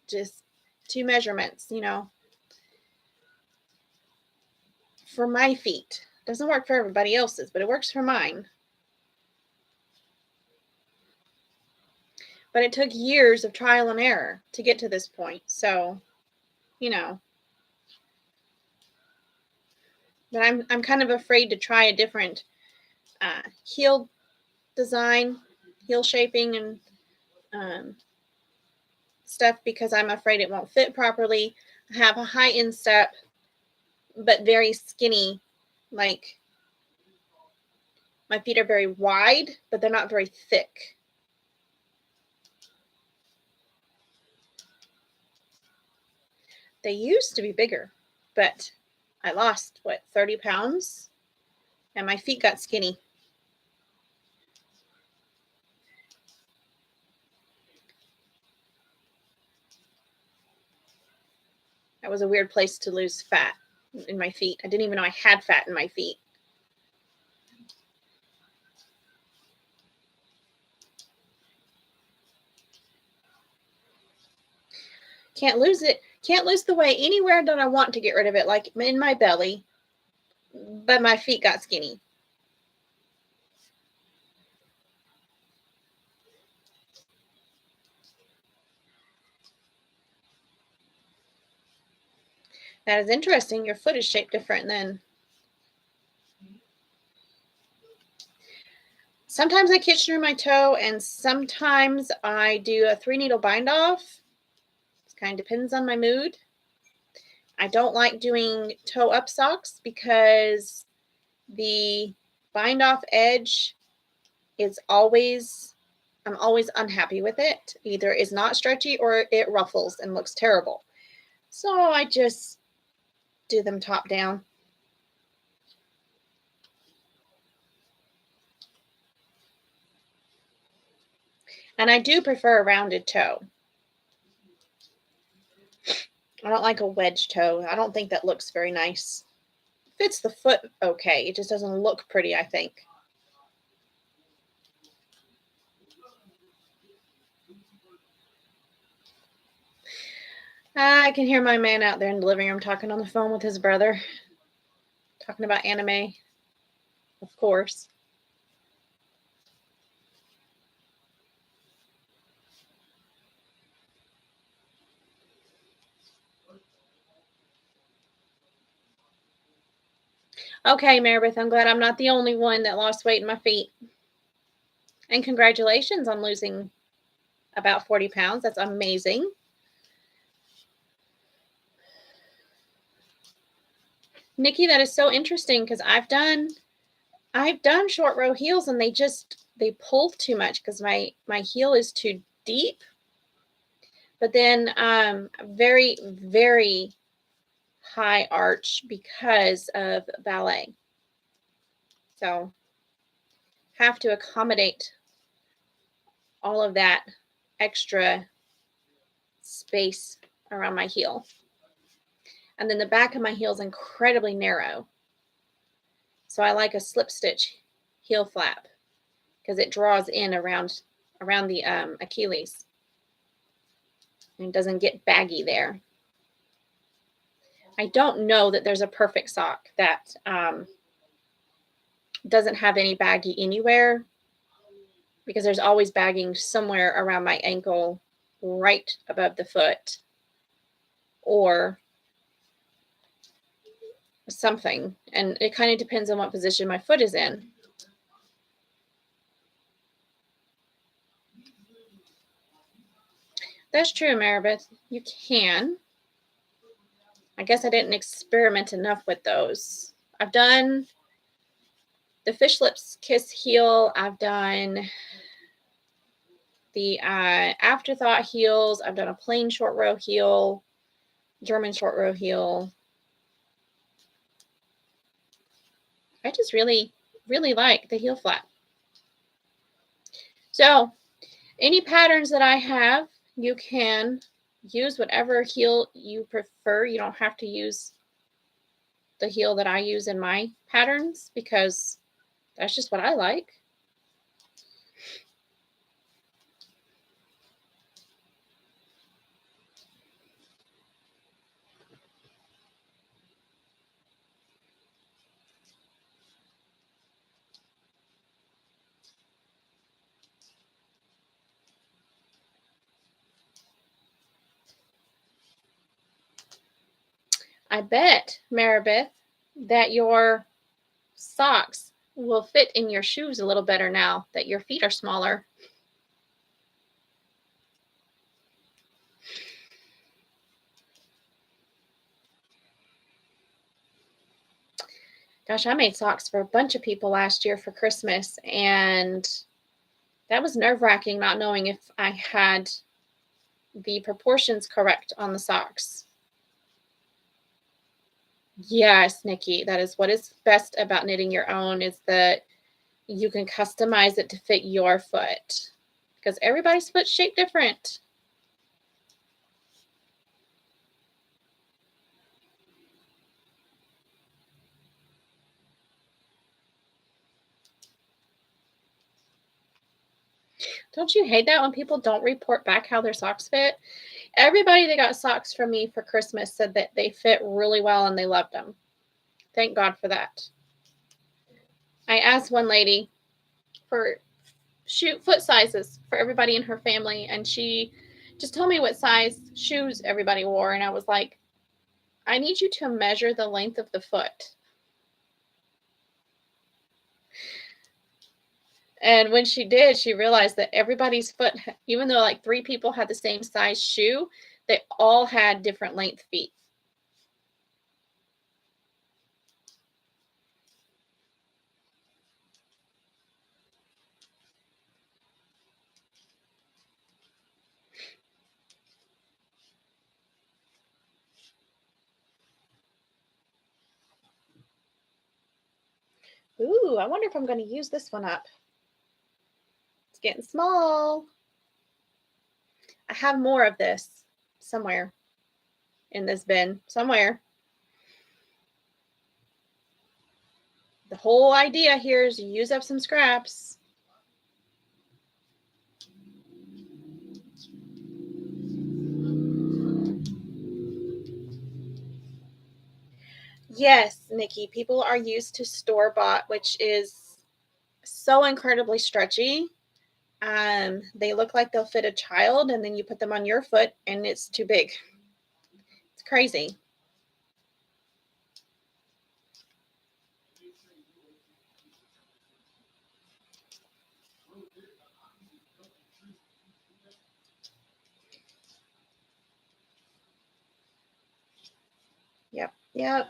just 2 measurements, you know, for my feet. Doesn't work for everybody else's, but it works for mine. But it took years of trial and error to get to this point. So, you know, but I'm kind of afraid to try a different heel design, heel shaping, and stuff because I'm afraid it won't fit properly. I have a high instep, but very skinny. Like my feet are very wide, but they're not very thick. They used to be bigger, but I lost, 30 pounds? And my feet got skinny. That was a weird place to lose fat in my feet. I didn't even know I had fat in my feet. Can't lose it. Can't lose the weight anywhere that I want to get rid of it, like in my belly. But my feet got skinny. That is interesting. Your foot is shaped different then. Sometimes I Kitchener my toe, and sometimes I do a 3-needle bind off. It kind of depends on my mood. I don't like doing toe up socks because the bind off edge is always, I'm always unhappy with it. Either it's not stretchy or it ruffles and looks terrible. So I just do them top down. And I do prefer a rounded toe. I don't like a wedge toe. I don't think that looks very nice. Fits the foot okay. It just doesn't look pretty, I think. I can hear my man out there in the living room talking on the phone with his brother. Talking about anime. Of course. Okay, Maribeth, I'm glad I'm not the only one that lost weight in my feet. And congratulations on losing about 40 pounds. That's amazing. Nikki, that is so interesting because I've done short row heels and they pull too much because my heel is too deep. But then very, very high arch because of ballet. So have to accommodate all of that extra space around my heel. And then the back of my heel is incredibly narrow. So I like a slip stitch heel flap because it draws in around the Achilles. And it doesn't get baggy there. I don't know that there's a perfect sock that doesn't have any baggy anywhere, because there's always bagging somewhere around my ankle, right above the foot, or something. And it kind of depends on what position my foot is in. That's true, Maribeth. You can. I guess I didn't experiment enough with those. I've done the fish lips kiss heel. I've done the afterthought heels. I've done a plain short row heel, German short row heel. I just really, really like the heel flap. So any patterns that I have, you can use whatever heel you prefer. You don't have to use the heel that I use in my patterns because that's just what I like. I bet, Maribeth, that your socks will fit in your shoes a little better now that your feet are smaller. Gosh, I made socks for a bunch of people last year for Christmas, and that was nerve-wracking not knowing if I had the proportions correct on the socks. Yes, Nikki, that is what is best about knitting your own, is that you can customize it to fit your foot, because everybody's foot's shaped different. Don't you hate that when people don't report back how their socks fit? Everybody that got socks from me for Christmas said that they fit really well and they loved them. Thank God for that. I asked one lady for foot sizes for everybody in her family, and she just told me what size shoes everybody wore, and I was like, I need you to measure the length of the foot. And when she did, she realized that everybody's foot, even though like 3 people had the same size shoe, they all had different length feet. Ooh, I wonder if I'm going to use this one up. It's getting small. I have more of this somewhere in this bin, somewhere. The whole idea here is to use up some scraps. Yes, Nikki, people are used to store-bought, which is so incredibly stretchy. They look like they'll fit a child, and then you put them on your foot and it's too big. It's crazy. Yep.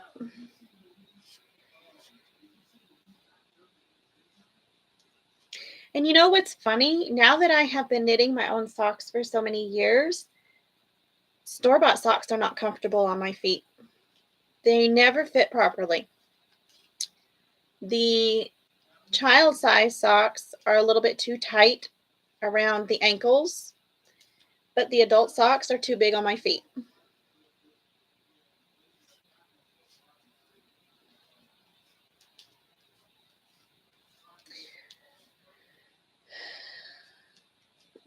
And you know what's funny? Now that I have been knitting my own socks for so many years, store-bought socks are not comfortable on my feet. They never fit properly. The child size socks are a little bit too tight around the ankles, but the adult socks are too big on my feet.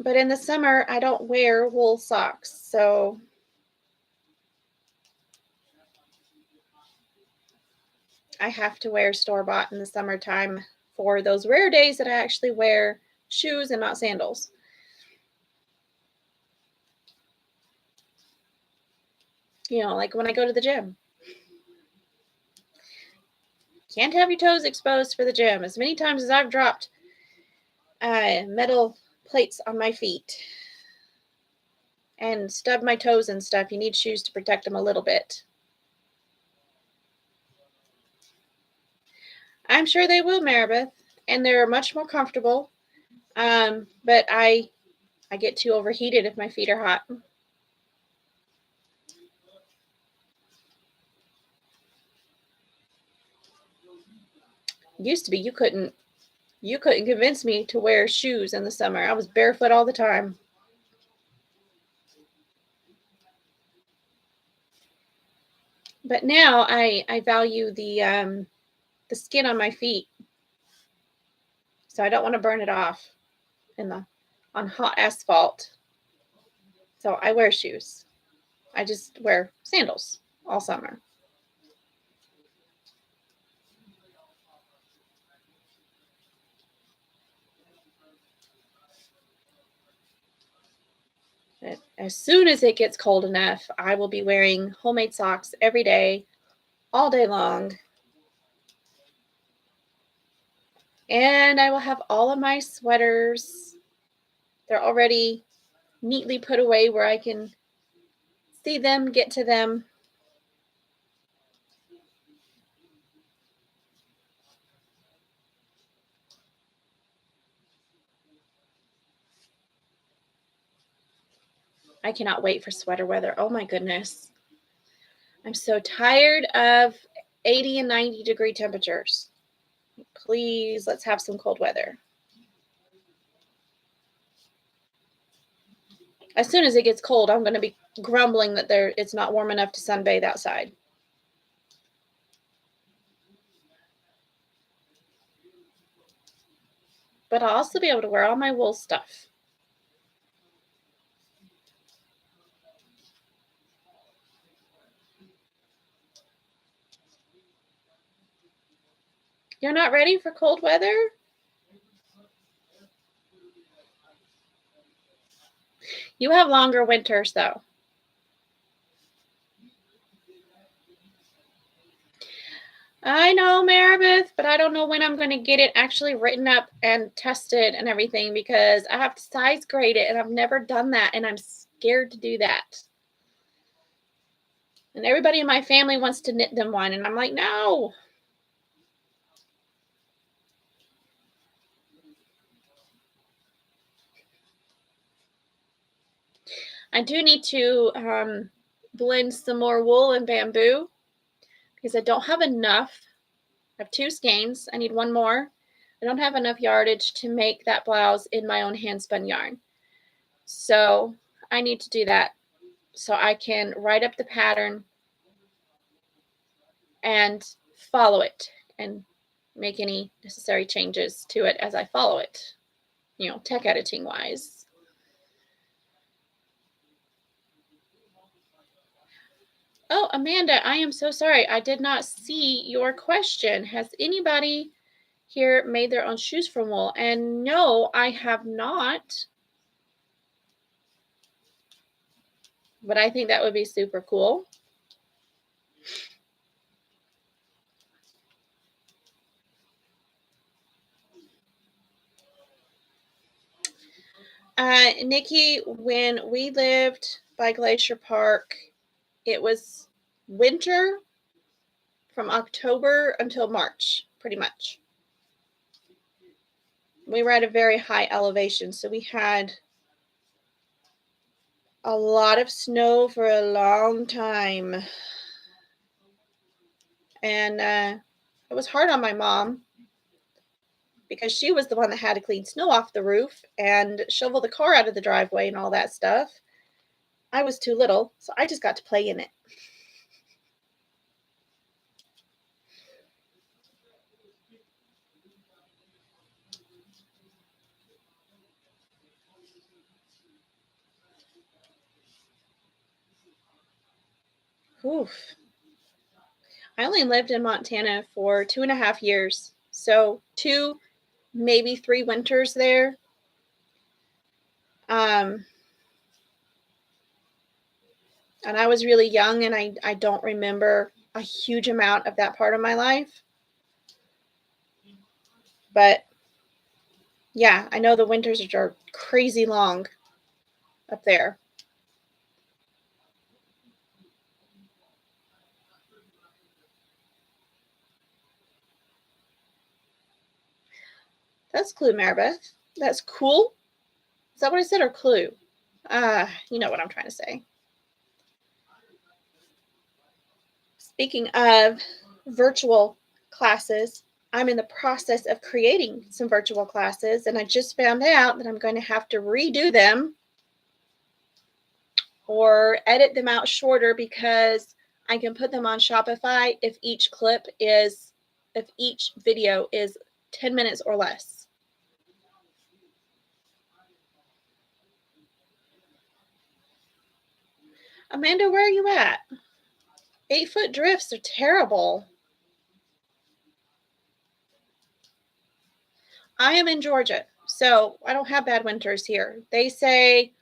But in the summer, I don't wear wool socks, so I have to wear store-bought in the summertime for those rare days that I actually wear shoes and not sandals. Like when I go to the gym. Can't have your toes exposed for the gym. As many times as I've dropped metal plates on my feet and stubbed my toes and stuff, you need shoes to protect them a little bit. I'm sure they will, Maribeth, and they're much more comfortable. But I get too overheated if my feet are hot. Used to be you couldn't convince me to wear shoes in the summer. I was barefoot all the time. But now I value the skin on my feet, so I don't want to burn it off on hot asphalt. So I wear shoes. I just wear sandals all summer. But as soon as it gets cold enough, I will be wearing homemade socks every day, all day long. And I will have all of my sweaters. They're already neatly put away where I can see them, get to them. I cannot wait for sweater weather. Oh my goodness. I'm so tired of 80 and 90-degree temperatures. Please, let's have some cold weather. As soon as it gets cold, I'm going to be grumbling that it's not warm enough to sunbathe outside. But I'll also be able to wear all my wool stuff. You're not ready for cold weather? You have longer winters, though. I know, Maribeth, but I don't know when I'm going to get it actually written up and tested and everything because I have to size grade it, and I've never done that, and I'm scared to do that. And everybody in my family wants to knit them one, and I'm like, no. I do need to blend some more wool and bamboo because I don't have enough I have 2 skeins. I need one more. I don't have enough yardage to make that blouse in my own handspun yarn. So I need to do that so I can write up the pattern and follow it and make any necessary changes to it as I follow it, tech editing wise. Oh, Amanda, I am so sorry. I did not see your question. Has anybody here made their own shoes from wool? And no, I have not. But I think that would be super cool. Nikki, when we lived by Glacier Park, it was winter from October until March, pretty much. We were at a very high elevation, so we had a lot of snow for a long time. And it was hard on my mom because she was the one that had to clean snow off the roof and shovel the car out of the driveway and all that stuff. I was too little, so I just got to play in it. Oof. I only lived in Montana for 2.5 years. So 2, maybe 3 winters there. And I was really young, and I don't remember a huge amount of that part of my life. But yeah, I know the winters are crazy long up there. That's Clue, Maribeth. That's cool. Is that what I said, or Clue? You know what I'm trying to say. Speaking of virtual classes, I'm in the process of creating some virtual classes, and I just found out that I'm going to have to redo them or edit them out shorter because I can put them on Shopify if each video is 10 minutes or less. Amanda, where are you at? 8-foot drifts are terrible. I am in Georgia, so I don't have bad winters here. They say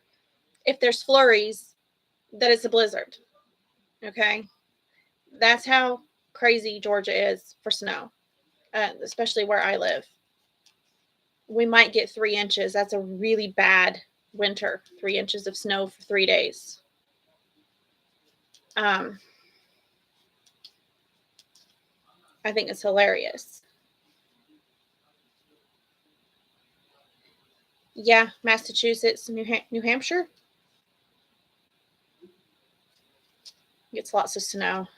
if there's flurries, that it's a blizzard. Okay? That's how crazy Georgia is for snow, especially where I live. We might get 3 inches. That's a really bad winter. 3 inches of snow for 3 days. I think it's hilarious. Yeah, Massachusetts, New Hampshire gets lots of snow.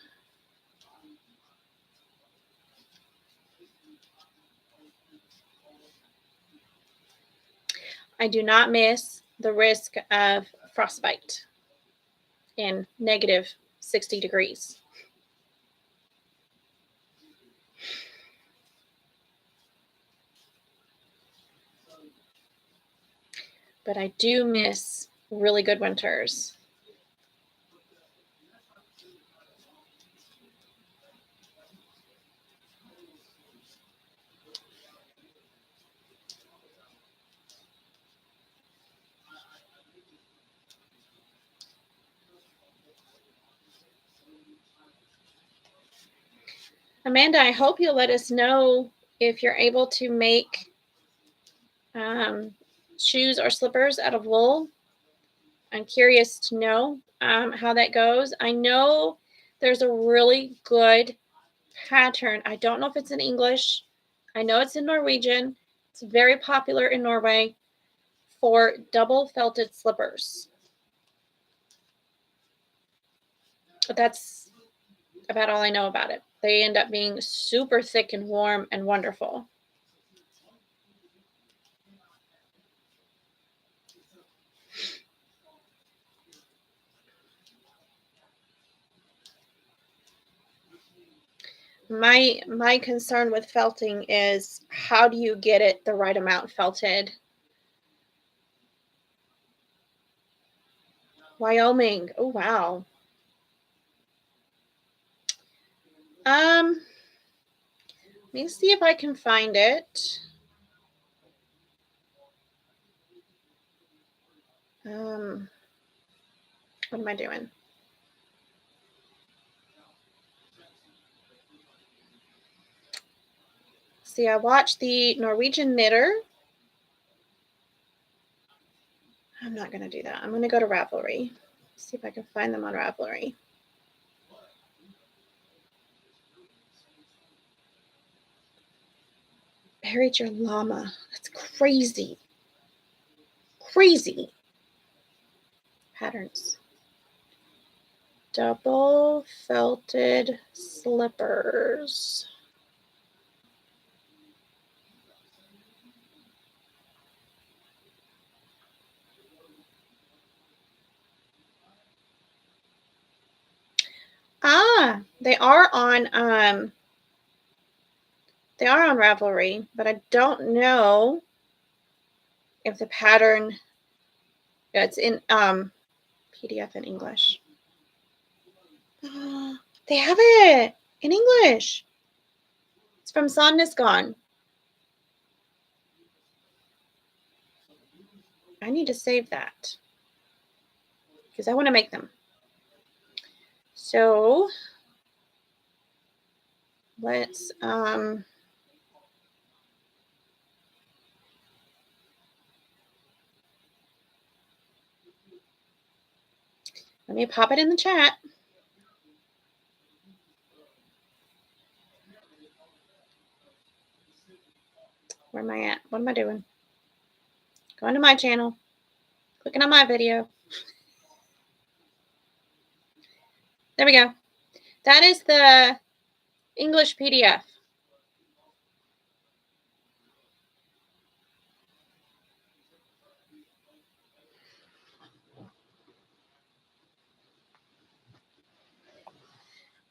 I do not miss the risk of frostbite in negative 60 degrees. But I do miss really good winters. Amanda, I hope you'll let us know if you're able to make shoes or slippers out of wool. I'm curious to know how that goes. I know there's a really good pattern. I don't know if it's in English. I know it's in Norwegian. It's very popular in Norway for double felted slippers. But that's about all I know about it. they end up being super thick and warm and wonderful. My concern with felting is, how do you get it the right amount felted? Wyoming. Oh, wow. Let me see if I can find it. What am I doing? See, I watched the Norwegian Knitter. I'm not going to do that. I'm going to go to Ravelry. See if I can find them on Ravelry. Buried your llama. That's crazy. Crazy. Patterns. Double felted slippers. Ah, they are on Ravelry, but I don't know if the pattern, yeah, it's in PDF in English. They have it in English. It's from Sondiscon. I need to save that because I want to make them. So let's let me pop it in the chat. Where am I at? What am I doing? Going to my channel, clicking on my video. There we go. That is the English PDF.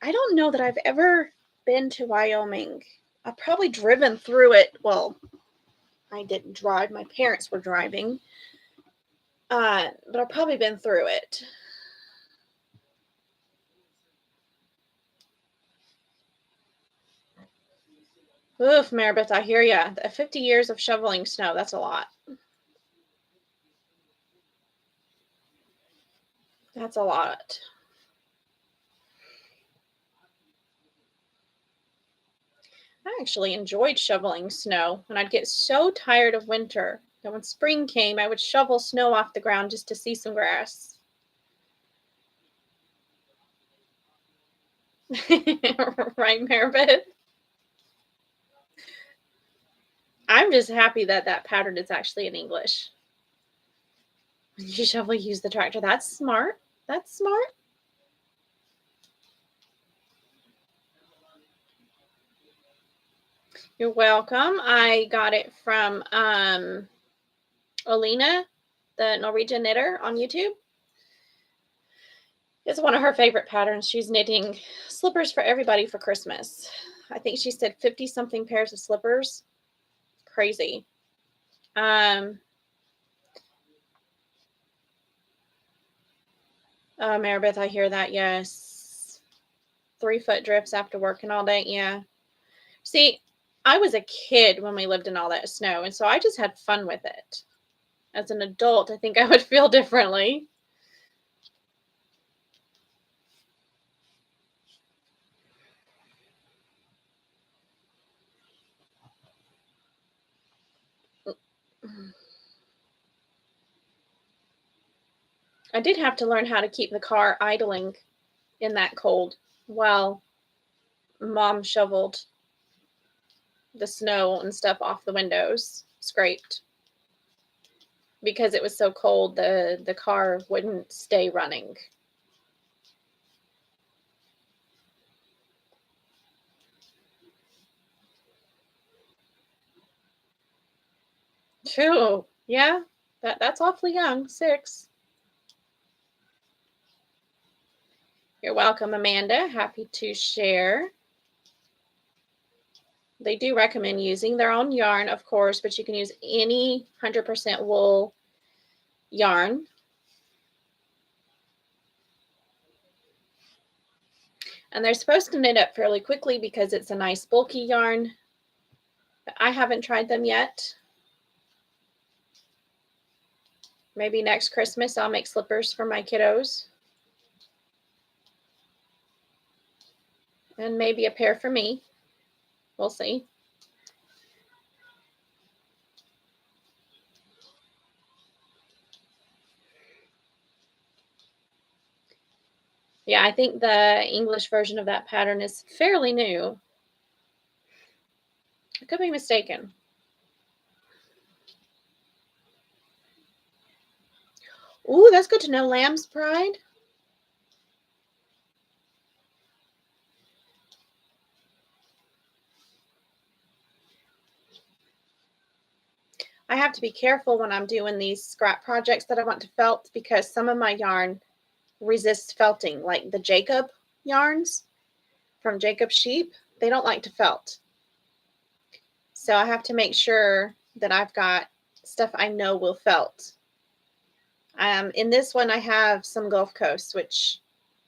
I don't know that I've ever been to Wyoming. I've probably driven through it. Well, I didn't drive. My parents were driving. But I've probably been through it. Oof, Maribeth, I hear ya. 50 years of shoveling snow, that's a lot. That's a lot. I actually enjoyed shoveling snow, and I'd get so tired of winter that when spring came, I would shovel snow off the ground just to see some grass. Right, Maribeth? I'm just happy that that pattern is actually in English. When you shovel, use the tractor. That's smart. That's smart. You're welcome. I got it from Alina, the Norwegian knitter on YouTube. It's one of her favorite patterns. She's knitting slippers for everybody for Christmas. I think she said 50 something pairs of slippers. Crazy. Oh, Maribeth, I hear that. Yes. 3-foot drifts after working all day. Yeah. See, I was a kid when we lived in all that snow, and so I just had fun with it. As an adult, I think I would feel differently. I did have to learn how to keep the car idling in that cold while Mom shoveled the snow and stuff off the windows, scraped. Because it was so cold, the car wouldn't stay running. 2. Yeah, that's awfully young. 6. You're welcome, Amanda. Happy to share. They do recommend using their own yarn, of course, but you can use any 100% wool yarn. And they're supposed to knit up fairly quickly because it's a nice bulky yarn. But I haven't tried them yet. Maybe next Christmas I'll make slippers for my kiddos. And maybe a pair for me. We'll see. Yeah, I think the English version of that pattern is fairly new. I could be mistaken. Ooh, that's good to know. Lamb's Pride. I have to be careful when I'm doing these scrap projects that I want to felt because some of my yarn resists felting, like the Jacob yarns from Jacob Sheep. They don't like to felt. So I have to make sure that I've got stuff I know will felt. In this one, I have some Gulf Coast, which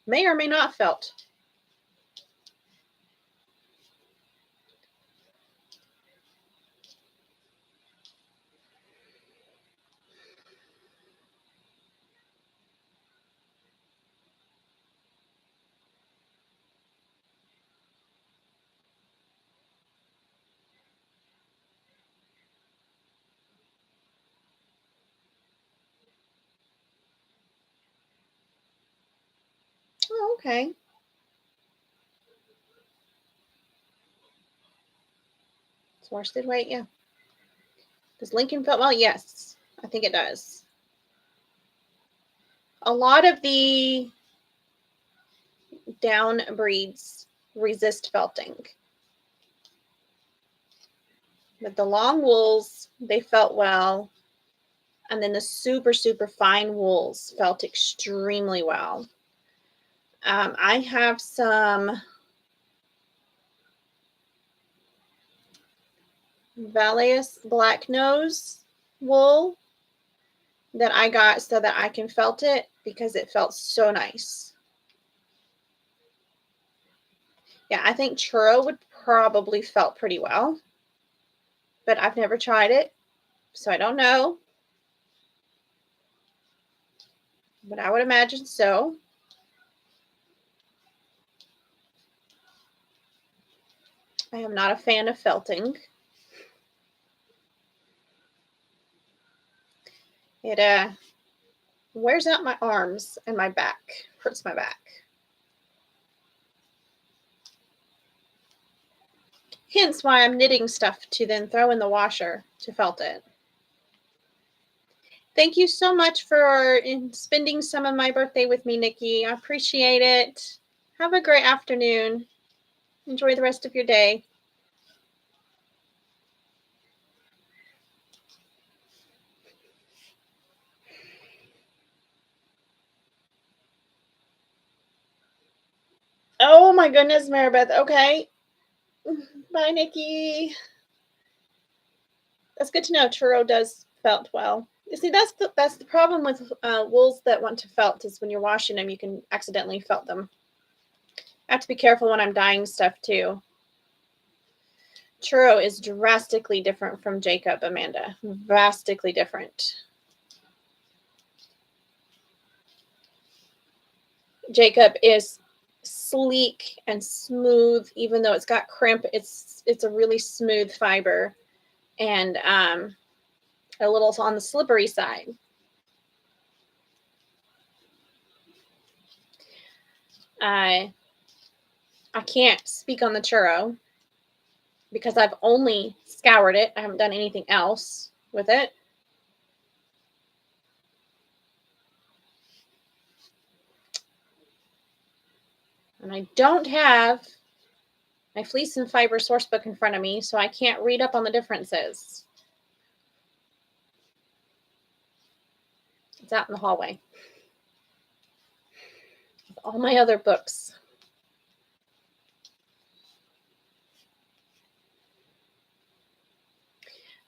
may or may not felt. Oh, okay. It's worsted weight, yeah. Does Lincoln felt well? Yes, I think it does. A lot of the down breeds resist felting. But the long wools, they felt well. And then the super, super fine wools felt extremely well. I have some Valius Black Nose wool that I got so that I can felt it because it felt so nice. Yeah, I think churro would probably felt pretty well, but I've never tried it, so I don't know. But I would imagine so. I am not a fan of felting. It wears out my arms and my back, hurts my back. Hence why I'm knitting stuff to then throw in the washer to felt it. Thank you so much for spending some of my birthday with me, Nikki. I appreciate it. Have a great afternoon. Enjoy the rest of your day. Oh my goodness, Maribeth. Okay. Bye, Nikki. That's good to know. Churro does felt well. You see, that's the problem with wools that want to felt is when you're washing them, you can accidentally felt them. I have to be careful when I'm dyeing stuff too. Churro is drastically different from Jacob, Amanda. Drastically different. Jacob is sleek and smooth, even though it's got crimp. It's a really smooth fiber and a little on the slippery side. I can't speak on the churro because I've only scoured it. I haven't done anything else with it. And I don't have my Fleece and Fiber source book in front of me, so I can't read up on the differences. It's out in the hallway with all my other books.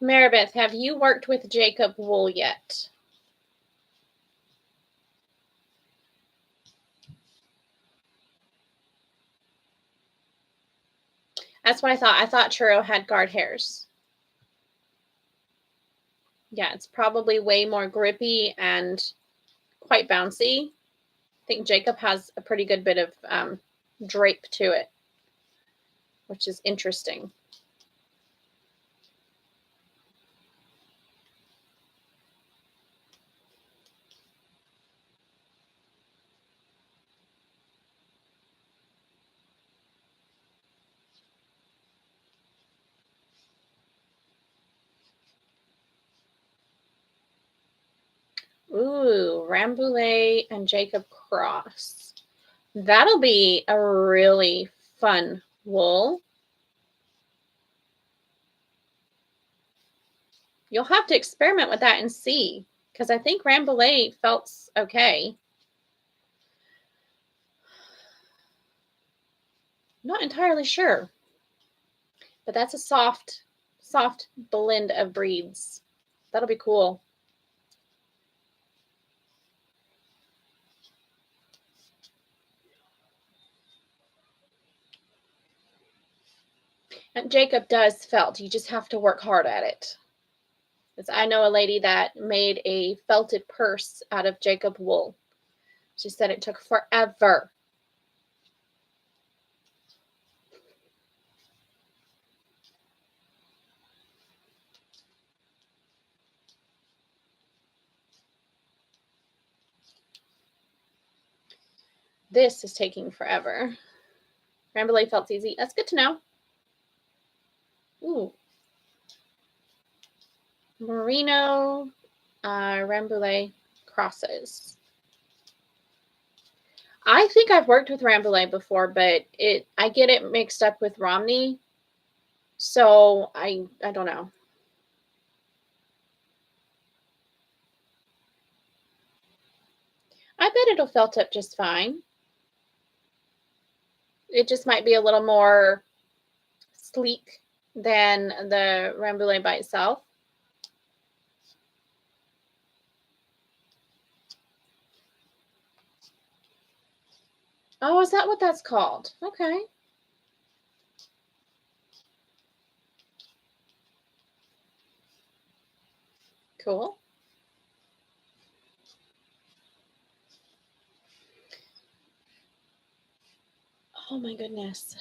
Maribeth, have you worked with Jacob wool yet? That's what I thought. I thought churro had guard hairs. Yeah, it's probably way more grippy and quite bouncy. I think Jacob has a pretty good bit of drape to it, which is interesting. Ooh, Rambouillet and Jacob Cross. That'll be a really fun wool. You'll have to experiment with that and see, because I think Rambouillet felt okay. Not entirely sure, but that's a soft blend of breeds. That'll be cool. And Jacob does felt. You just have to work hard at it. Because I know a lady that made a felted purse out of Jacob wool. She said it took forever. This is taking forever. Rambouillet felt's easy. That's good to know. Ooh. Merino Rambouillet crosses. I think I've worked with Rambouillet before, but I get it mixed up with Romney. So I don't know. I bet it'll felt up just fine. It just might be a little more sleek than the Rambouillet by itself. Oh, is that what that's called? Okay. Cool. Oh my goodness.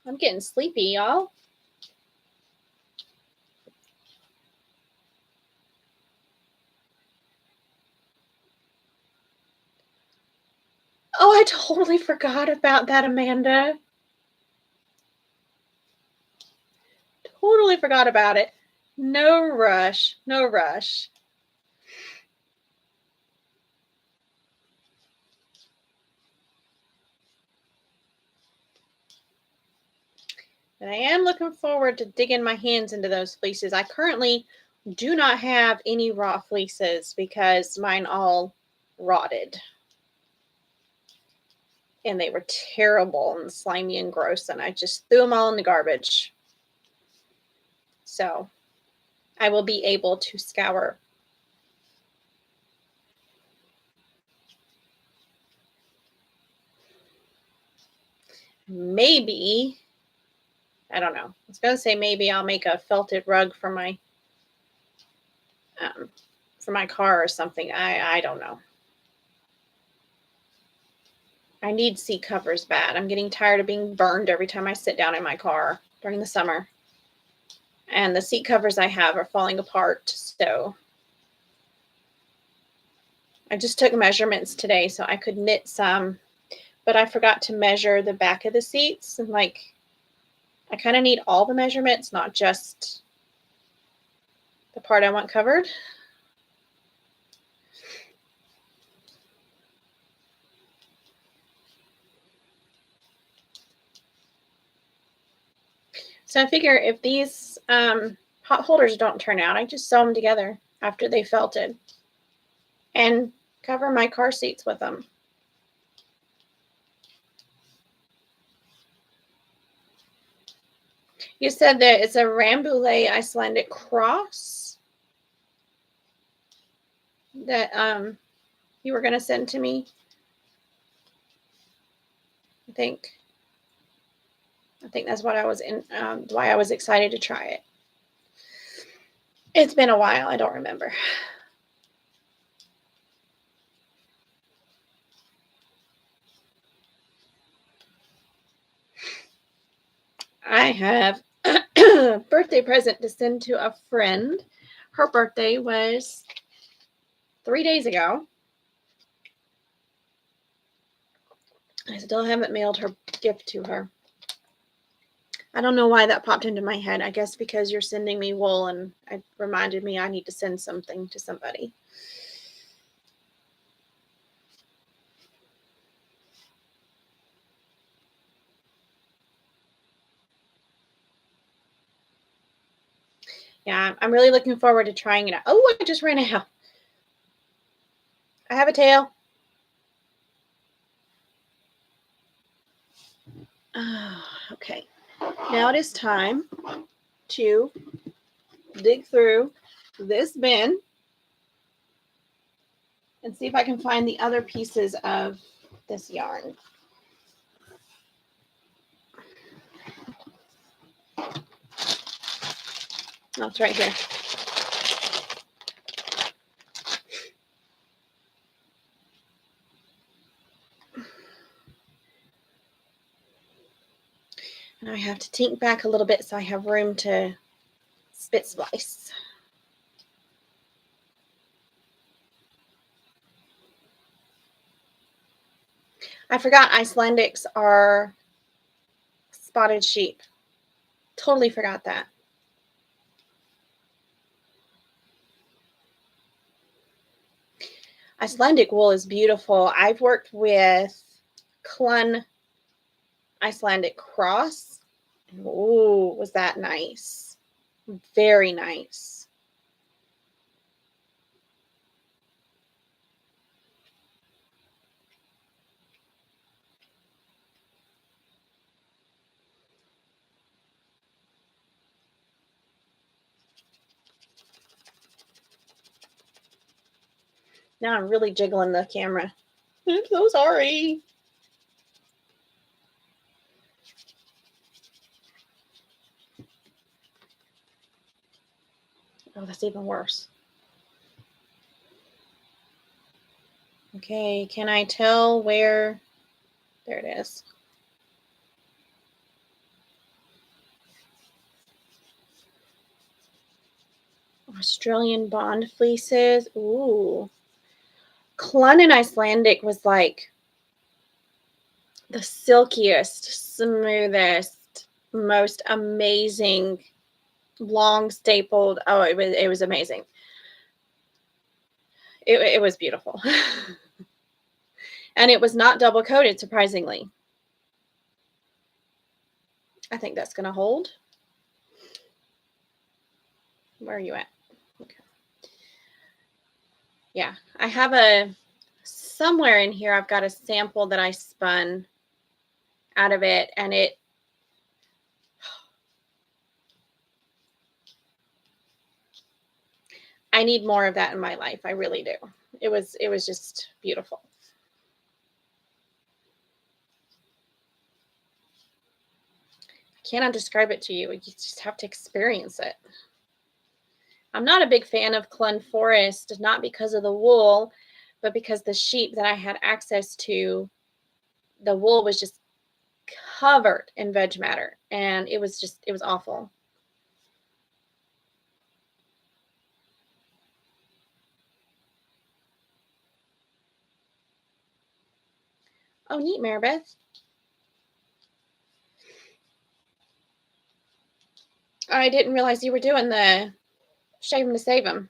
I'm getting sleepy, y'all. Oh, I totally forgot about that, Amanda. Totally forgot about it. No rush. No rush. And I am looking forward to digging my hands into those fleeces. I currently do not have any raw fleeces because mine all rotted. And they were terrible and slimy and gross, and I just threw them all in the garbage. So I will be able to scour. Maybe, I don't know. I was going to say maybe I'll make a felted rug for my car or something. I don't know. I need seat covers bad. I'm getting tired of being burned every time I sit down in my car during the summer. And the seat covers I have are falling apart. So I just took measurements today so I could knit some, but I forgot to measure the back of the seats. And I kind of need all the measurements, not just the part I want covered. So I figure if these pot holders don't turn out, I just sew them together after they felted. and cover my car seats with them. You said that it's a Rambouillet Icelandic cross that you were going to send to me. I think that's what I was in. Why I was excited to try it. It's been a while. I don't remember. I have a birthday present to send to a friend. Her birthday was 3 days ago. I still haven't mailed her gift to her. I don't know why that popped into my head. I guess because you're sending me wool and it reminded me I need to send something to somebody. Yeah, I'm really looking forward to trying it out. Oh, I just ran out. I have a tail. Oh, okay. Now it is time to dig through this bin and see if I can find the other pieces of this yarn. Oh, it's right here. And I have to tink back a little bit so I have room to spit splice. I forgot Icelandics are spotted sheep. Totally forgot that. Icelandic wool is beautiful. I've worked with Clun Icelandic cross. Oh, was that nice? Very nice. Now I'm really jiggling the camera. I'm so sorry. Oh, that's even worse. Okay, can I tell where? There it is. Australian bond fleeces. Ooh. Clun and Icelandic was like the silkiest, smoothest, most amazing, long stapled. Oh, it was amazing. It was beautiful. And it was not double coated, surprisingly. I think that's going to hold. Where are you at? Okay. Yeah, I have somewhere in here, I've got a sample that I spun out of it, and I need more of that in my life. I really do. It was just beautiful. I cannot describe it to you. You just have to experience it. I'm not a big fan of Clun Forest, not because of the wool, but because the sheep that I had access to, the wool was just covered in veg matter, and it was awful. Oh, neat, Maribeth. I didn't realize you were doing the shave them to save them.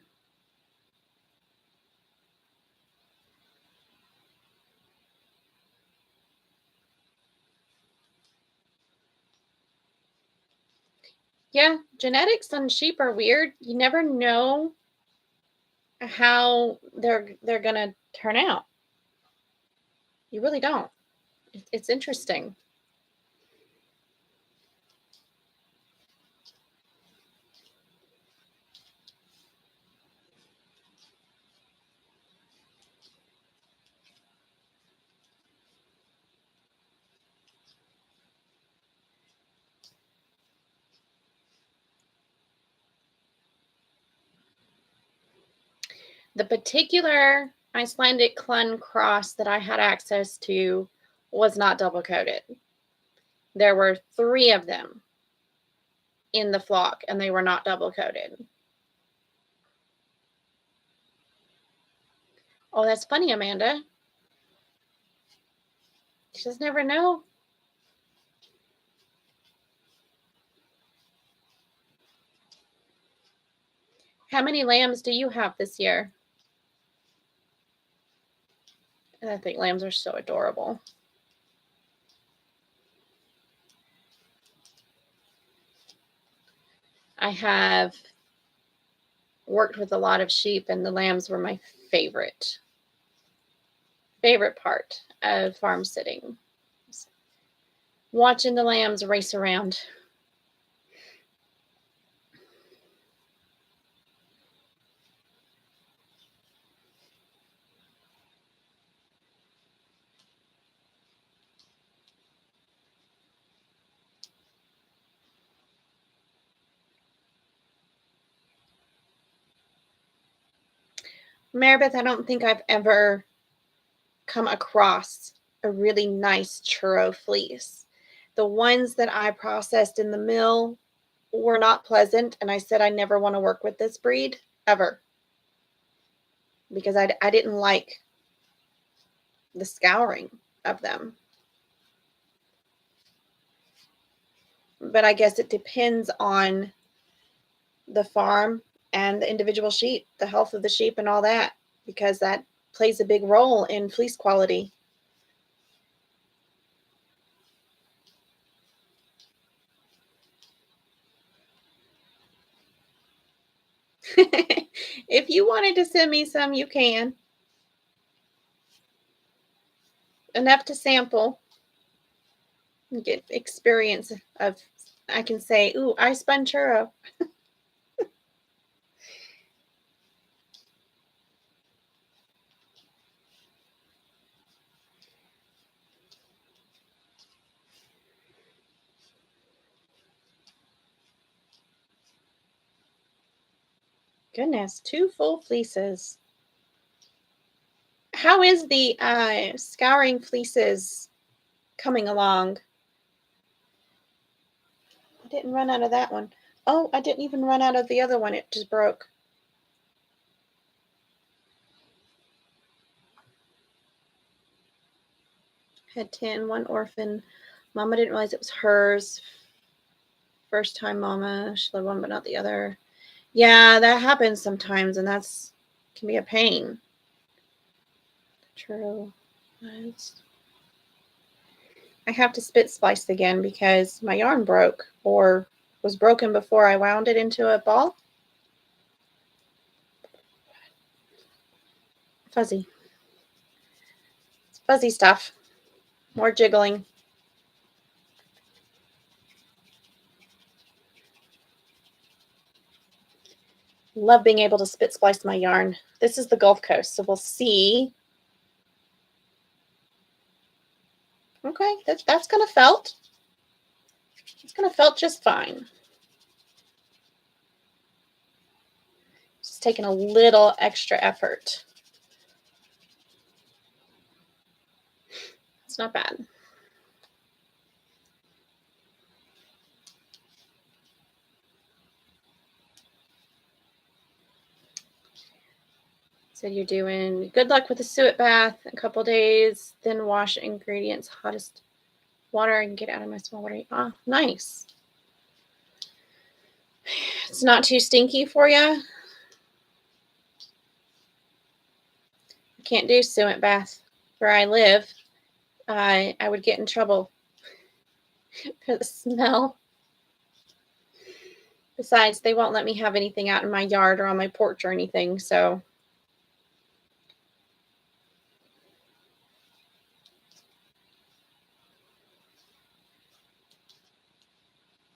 Yeah, genetics on sheep are weird. You never know how they're going to turn out. You really don't. It's interesting. The particular Icelandic Clun cross that I had access to was not double coated. There were 3 of them in the flock, and they were not double coated. Oh, that's funny, Amanda. You just never know. How many lambs do you have this year? I think lambs are so adorable. I have worked with a lot of sheep, and the lambs were my favorite part of farm sitting. Watching the lambs race around. Maribeth, I don't think I've ever come across a really nice churro fleece. The ones that I processed in the mill were not pleasant, and I said I never want to work with this breed ever because I didn't like the scouring of them. But I guess it depends on the farm and the individual sheep, the health of the sheep and all that, because that plays a big role in fleece quality. If you wanted to send me some, you can. Enough to sample and get experience of, I can say, ooh, I spun churro. Goodness, 2 full fleeces. How is the scouring fleeces coming along? I didn't run out of that one. Oh, I didn't even run out of the other one. It just broke. Had 10, 1 orphan. Mama didn't realize it was hers. First time mama. She loved one but not the other. Yeah, that happens sometimes, and that's can be a pain. True. I have to spit splice again because my yarn broke or was broken before I wound it into a ball. Fuzzy. It's fuzzy stuff. More jiggling. Love being able to spit splice my yarn. This is the Gulf Coast, so we'll see. Okay, that's gonna felt. It's gonna felt just fine. Just taking a little extra effort. It's not bad. So you're doing good luck with the suet bath, a couple days, then wash ingredients, hottest water, and get out of my small water. Ah, nice. It's not too stinky for you. I can't do suet bath where I live. I would get in trouble for the smell. Besides, they won't let me have anything out in my yard or on my porch or anything, so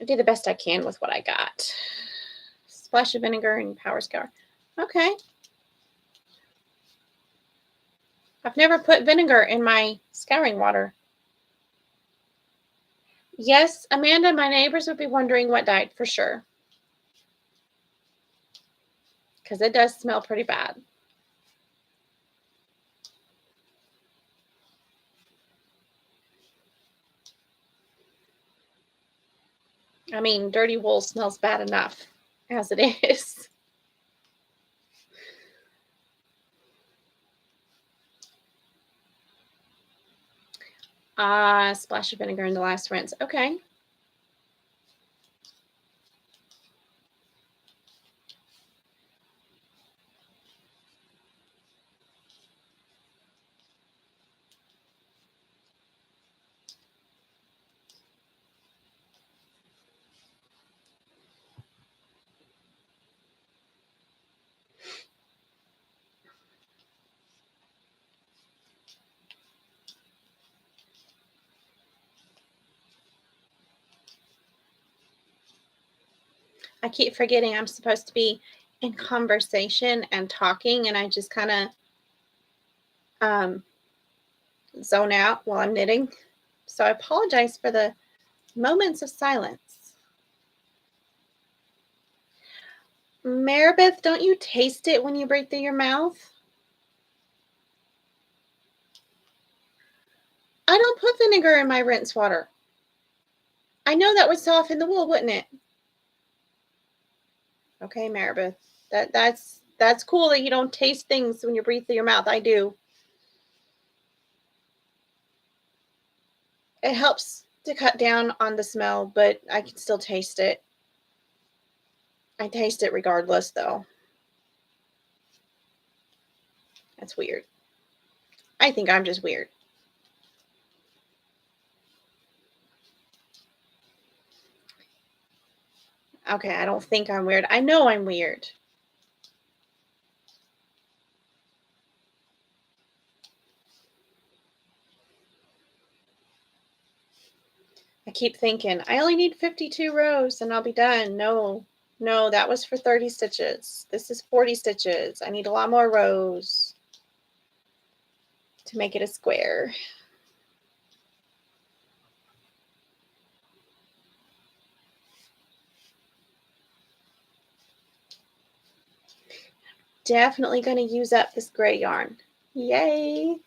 do the best I can with what I got. Splash of vinegar and power scour. Okay. I've never put vinegar in my scouring water. Yes, Amanda, my neighbors would be wondering what died for sure. Because it does smell pretty bad. I mean, dirty wool smells bad enough as it is. Splash of vinegar in the last rinse. Okay. I keep forgetting I'm supposed to be in conversation and talking, and I just kind of zone out while I'm knitting. So I apologize for the moments of silence. Maribeth, don't you taste it when you breathe through your mouth? I don't put vinegar in my rinse water. I know that would soften the wool, wouldn't it? Okay, Maribeth. That's cool that you don't taste things when you breathe through your mouth. I do. It helps to cut down on the smell, but I can still taste it. I taste it regardless, though. That's weird. I think I'm just weird. Okay, I don't think I'm weird. I know I'm weird. I keep thinking, I only need 52 rows and I'll be done. No, that was for 30 stitches. This is 40 stitches. I need a lot more rows to make it a square. Definitely going to use up this gray yarn. Yay!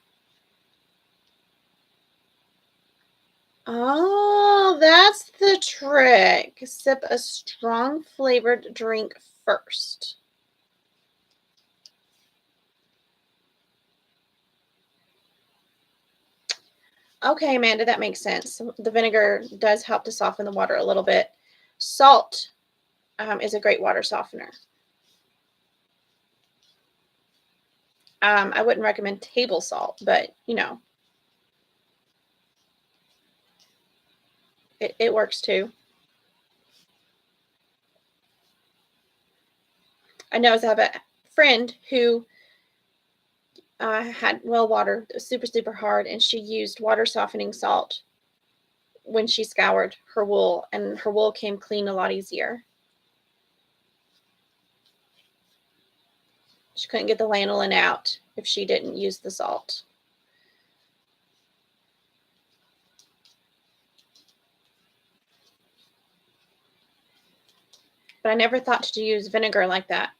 Oh, that's the trick. Sip a strong flavored drink first. Okay, Amanda, that makes sense. The vinegar does help to soften the water a little bit. Salt is a great water softener. I wouldn't recommend table salt, but it works too. I know I have a friend who had well water, super, super hard, and she used water softening salt when she scoured her wool, and her wool came clean a lot easier. She couldn't get the lanolin out if she didn't use the salt. But I never thought to use vinegar like that.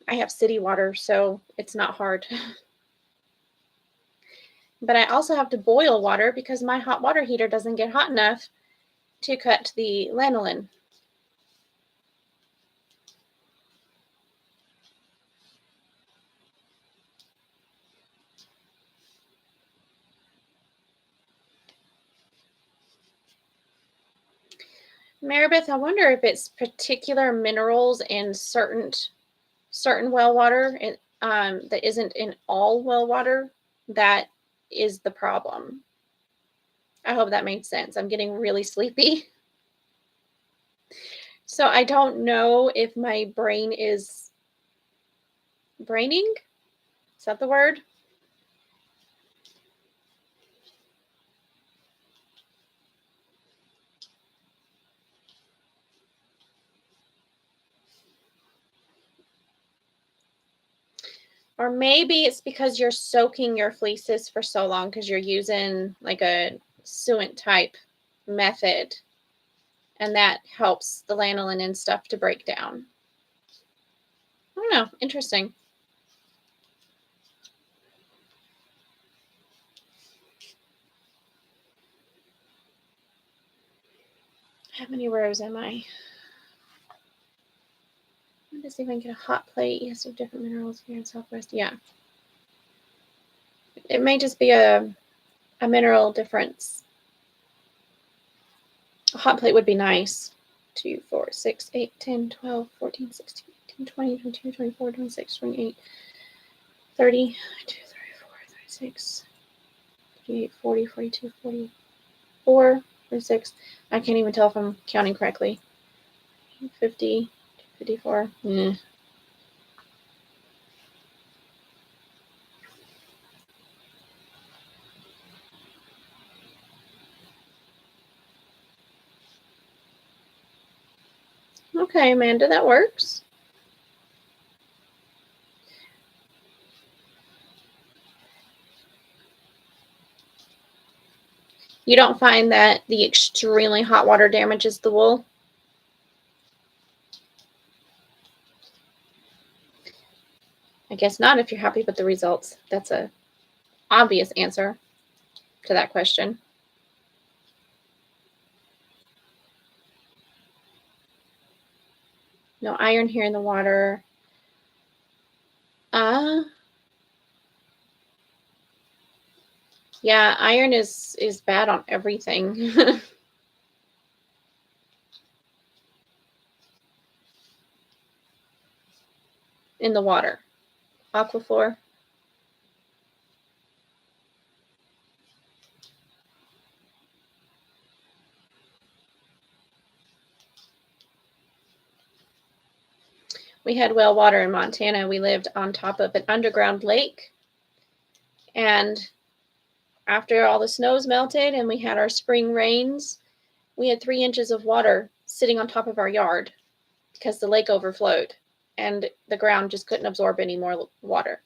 I have city water, so it's not hard. But I also have to boil water because my hot water heater doesn't get hot enough to cut the lanolin. Maribeth, I wonder if it's particular minerals in certain well water that isn't in all well water that is the problem. I hope that made sense. I'm getting really sleepy. So I don't know if my brain is braining. Is that the word? Or maybe it's because you're soaking your fleeces for so long because you're using like a suet type method. And that helps the lanolin and stuff to break down. I don't know. Interesting. How many rows am I? When does even get a hot plate? Yes, with different minerals here in Southwest. Yeah. It may just be a mineral difference. A hot plate would be nice. 2, 4, 6, 8, 10, 12, 14, 16, 18, 20, 22, 24, 26, 28, 30, 32, 34, 36, 38, 40, 42, 44, 46. I can't even tell if I'm counting correctly. 50, 54. Okay, Amanda, that works. You don't find that the extremely hot water damages the wool? I guess not if you're happy with the results. That's a obvious answer to that question. No iron here in the water. Yeah, iron is bad on everything. In the water. Aquaphor. We had well water in Montana. We lived on top of an underground lake. And after all the snows melted and we had our spring rains, we had 3 inches of water sitting on top of our yard because the lake overflowed and the ground just couldn't absorb any more water.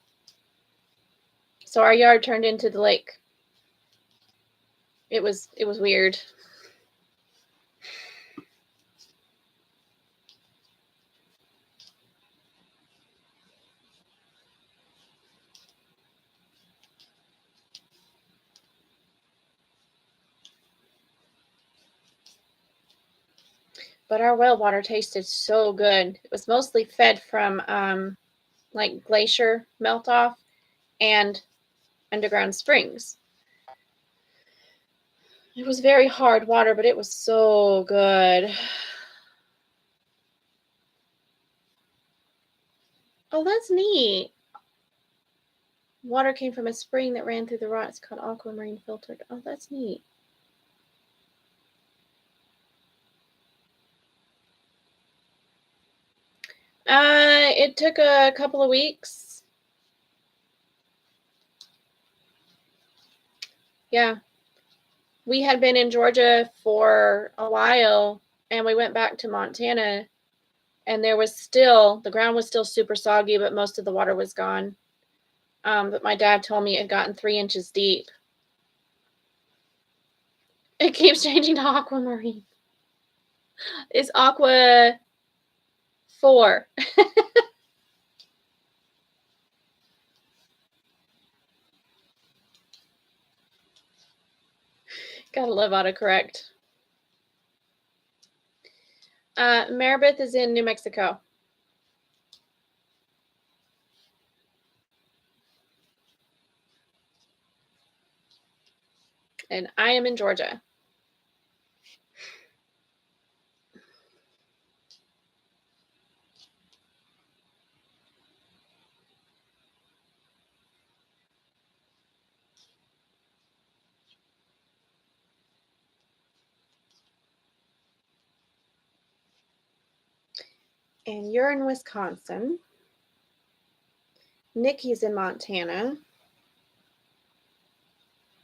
So our yard turned into the lake. It was weird. But our well water tasted so good. It was mostly fed from like glacier melt off and underground springs. It was very hard water, but it was so good. Oh, that's neat. Water came from a spring that ran through the rocks called aquamarine filtered. Oh, that's neat. It took a couple of weeks. Yeah. We had been in Georgia for a while and we went back to Montana and the ground was still super soggy, but most of the water was gone. But my dad told me it had gotten 3 inches deep. It keeps changing to aquamarine. It's aqua 4. Gotta love autocorrect. Maribeth is in New Mexico. And I am in Georgia. And you're in Wisconsin. Nikki's in Montana. I'm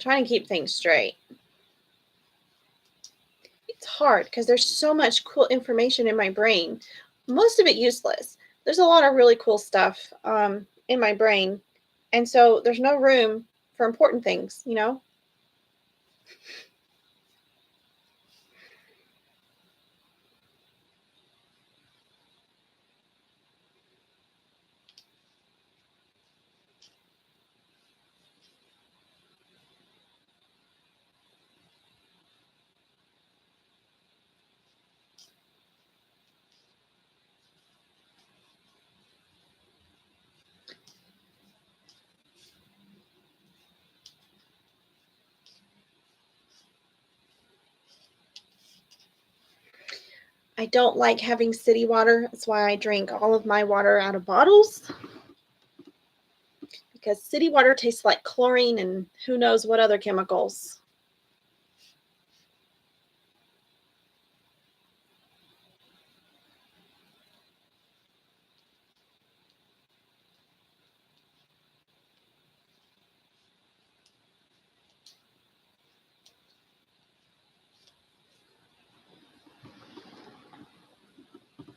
trying to keep things straight. It's hard because there's so much cool information in my brain. Most of it useless. There's a lot of really cool stuff in my brain. And so there's no room for important things, you know? I don't like having city water. That's why I drink all of my water out of bottles. Because city water tastes like chlorine and who knows what other chemicals.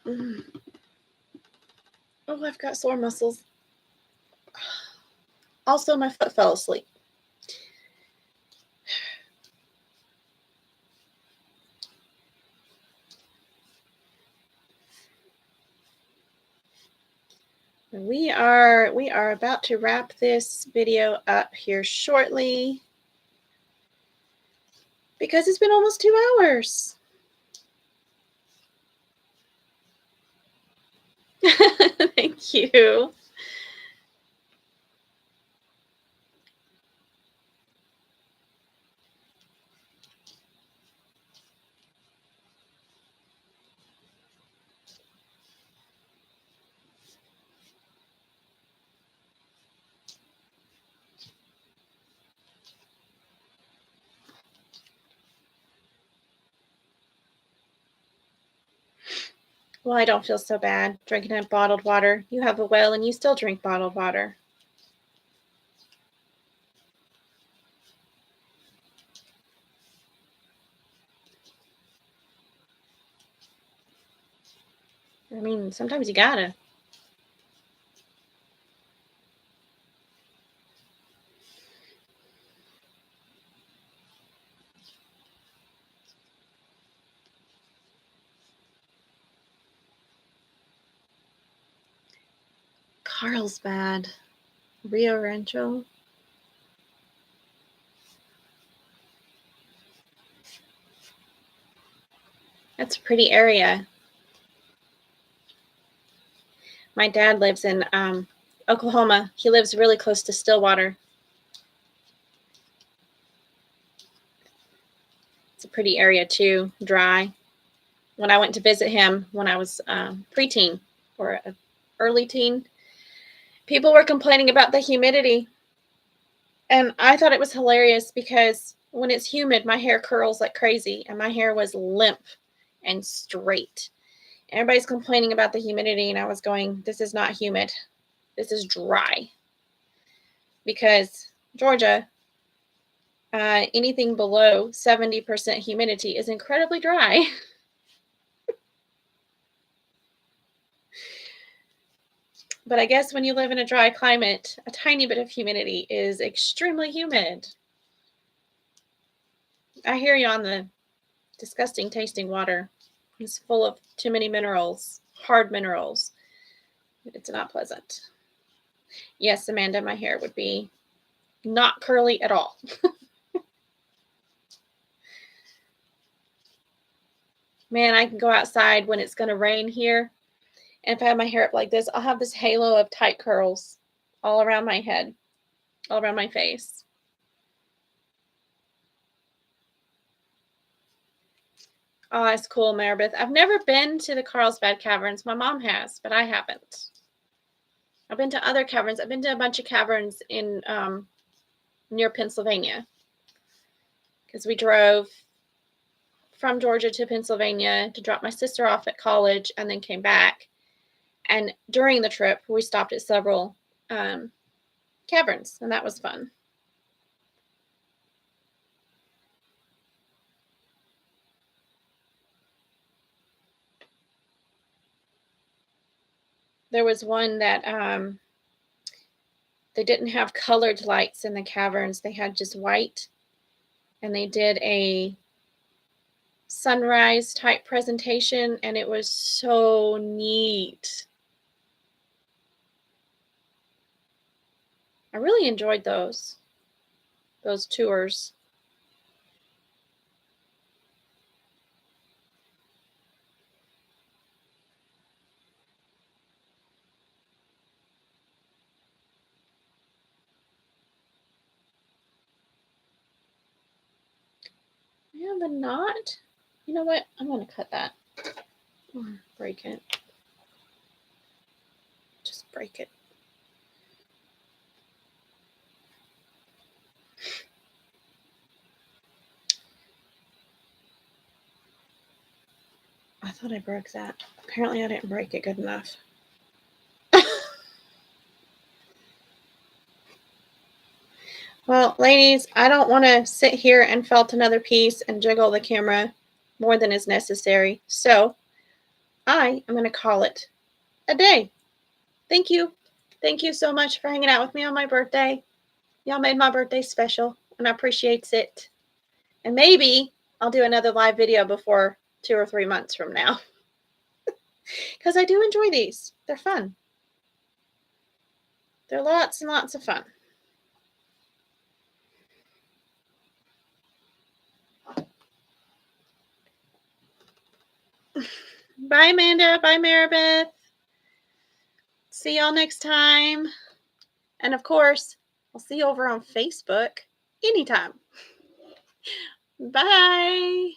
Mm. Oh, I've got sore muscles. Also, my foot fell asleep. We are about to wrap this video up here shortly because it's been almost 2 hours. Thank you. Well, I don't feel so bad drinking a bottled water. You have a well and you still drink bottled water. I mean, sometimes you gotta. Carlsbad, Rio Rancho. That's a pretty area. My dad lives in Oklahoma. He lives really close to Stillwater. It's a pretty area too, dry. When I went to visit him when I was preteen or early teen, people were complaining about the humidity. And I thought it was hilarious because when it's humid, my hair curls like crazy and my hair was limp and straight. Everybody's complaining about the humidity, and I was going, this is not humid. This is dry. Because Georgia, anything below 70% humidity is incredibly dry. But I guess when you live in a dry climate, a tiny bit of humidity is extremely humid. I hear you on the disgusting tasting water. It's full of too many minerals, hard minerals. It's not pleasant. Yes, Amanda, my hair would be not curly at all. Man, I can go outside when it's going to rain here. And if I have my hair up like this, I'll have this halo of tight curls all around my head, all around my face. Oh, that's cool, Maribeth. I've never been to the Carlsbad Caverns. My mom has, but I haven't. I've been to other caverns. I've been to a bunch of caverns in near Pennsylvania because we drove from Georgia to Pennsylvania to drop my sister off at college and then came back. And during the trip, we stopped at several caverns, and that was fun. There was one that they didn't have colored lights in the caverns. They had just white. And they did a sunrise type presentation, and it was so neat. I really enjoyed those tours. Yeah, the knot. You know what? I'm going to cut that. Or break it. Just break it. I thought I broke that. Apparently I didn't break it good enough. Well, ladies, I don't want to sit here and felt another piece and jiggle the camera more than is necessary. So I am going to call it a day. Thank you. Thank you so much for hanging out with me on my birthday. Y'all made my birthday special, and I appreciate it. And maybe I'll do another live video before 2 or 3 months from now. Because I do enjoy these. They're fun. They're lots and lots of fun. Bye, Amanda. Bye, Maribeth. See y'all next time. And of course, I'll see you over on Facebook anytime. Bye.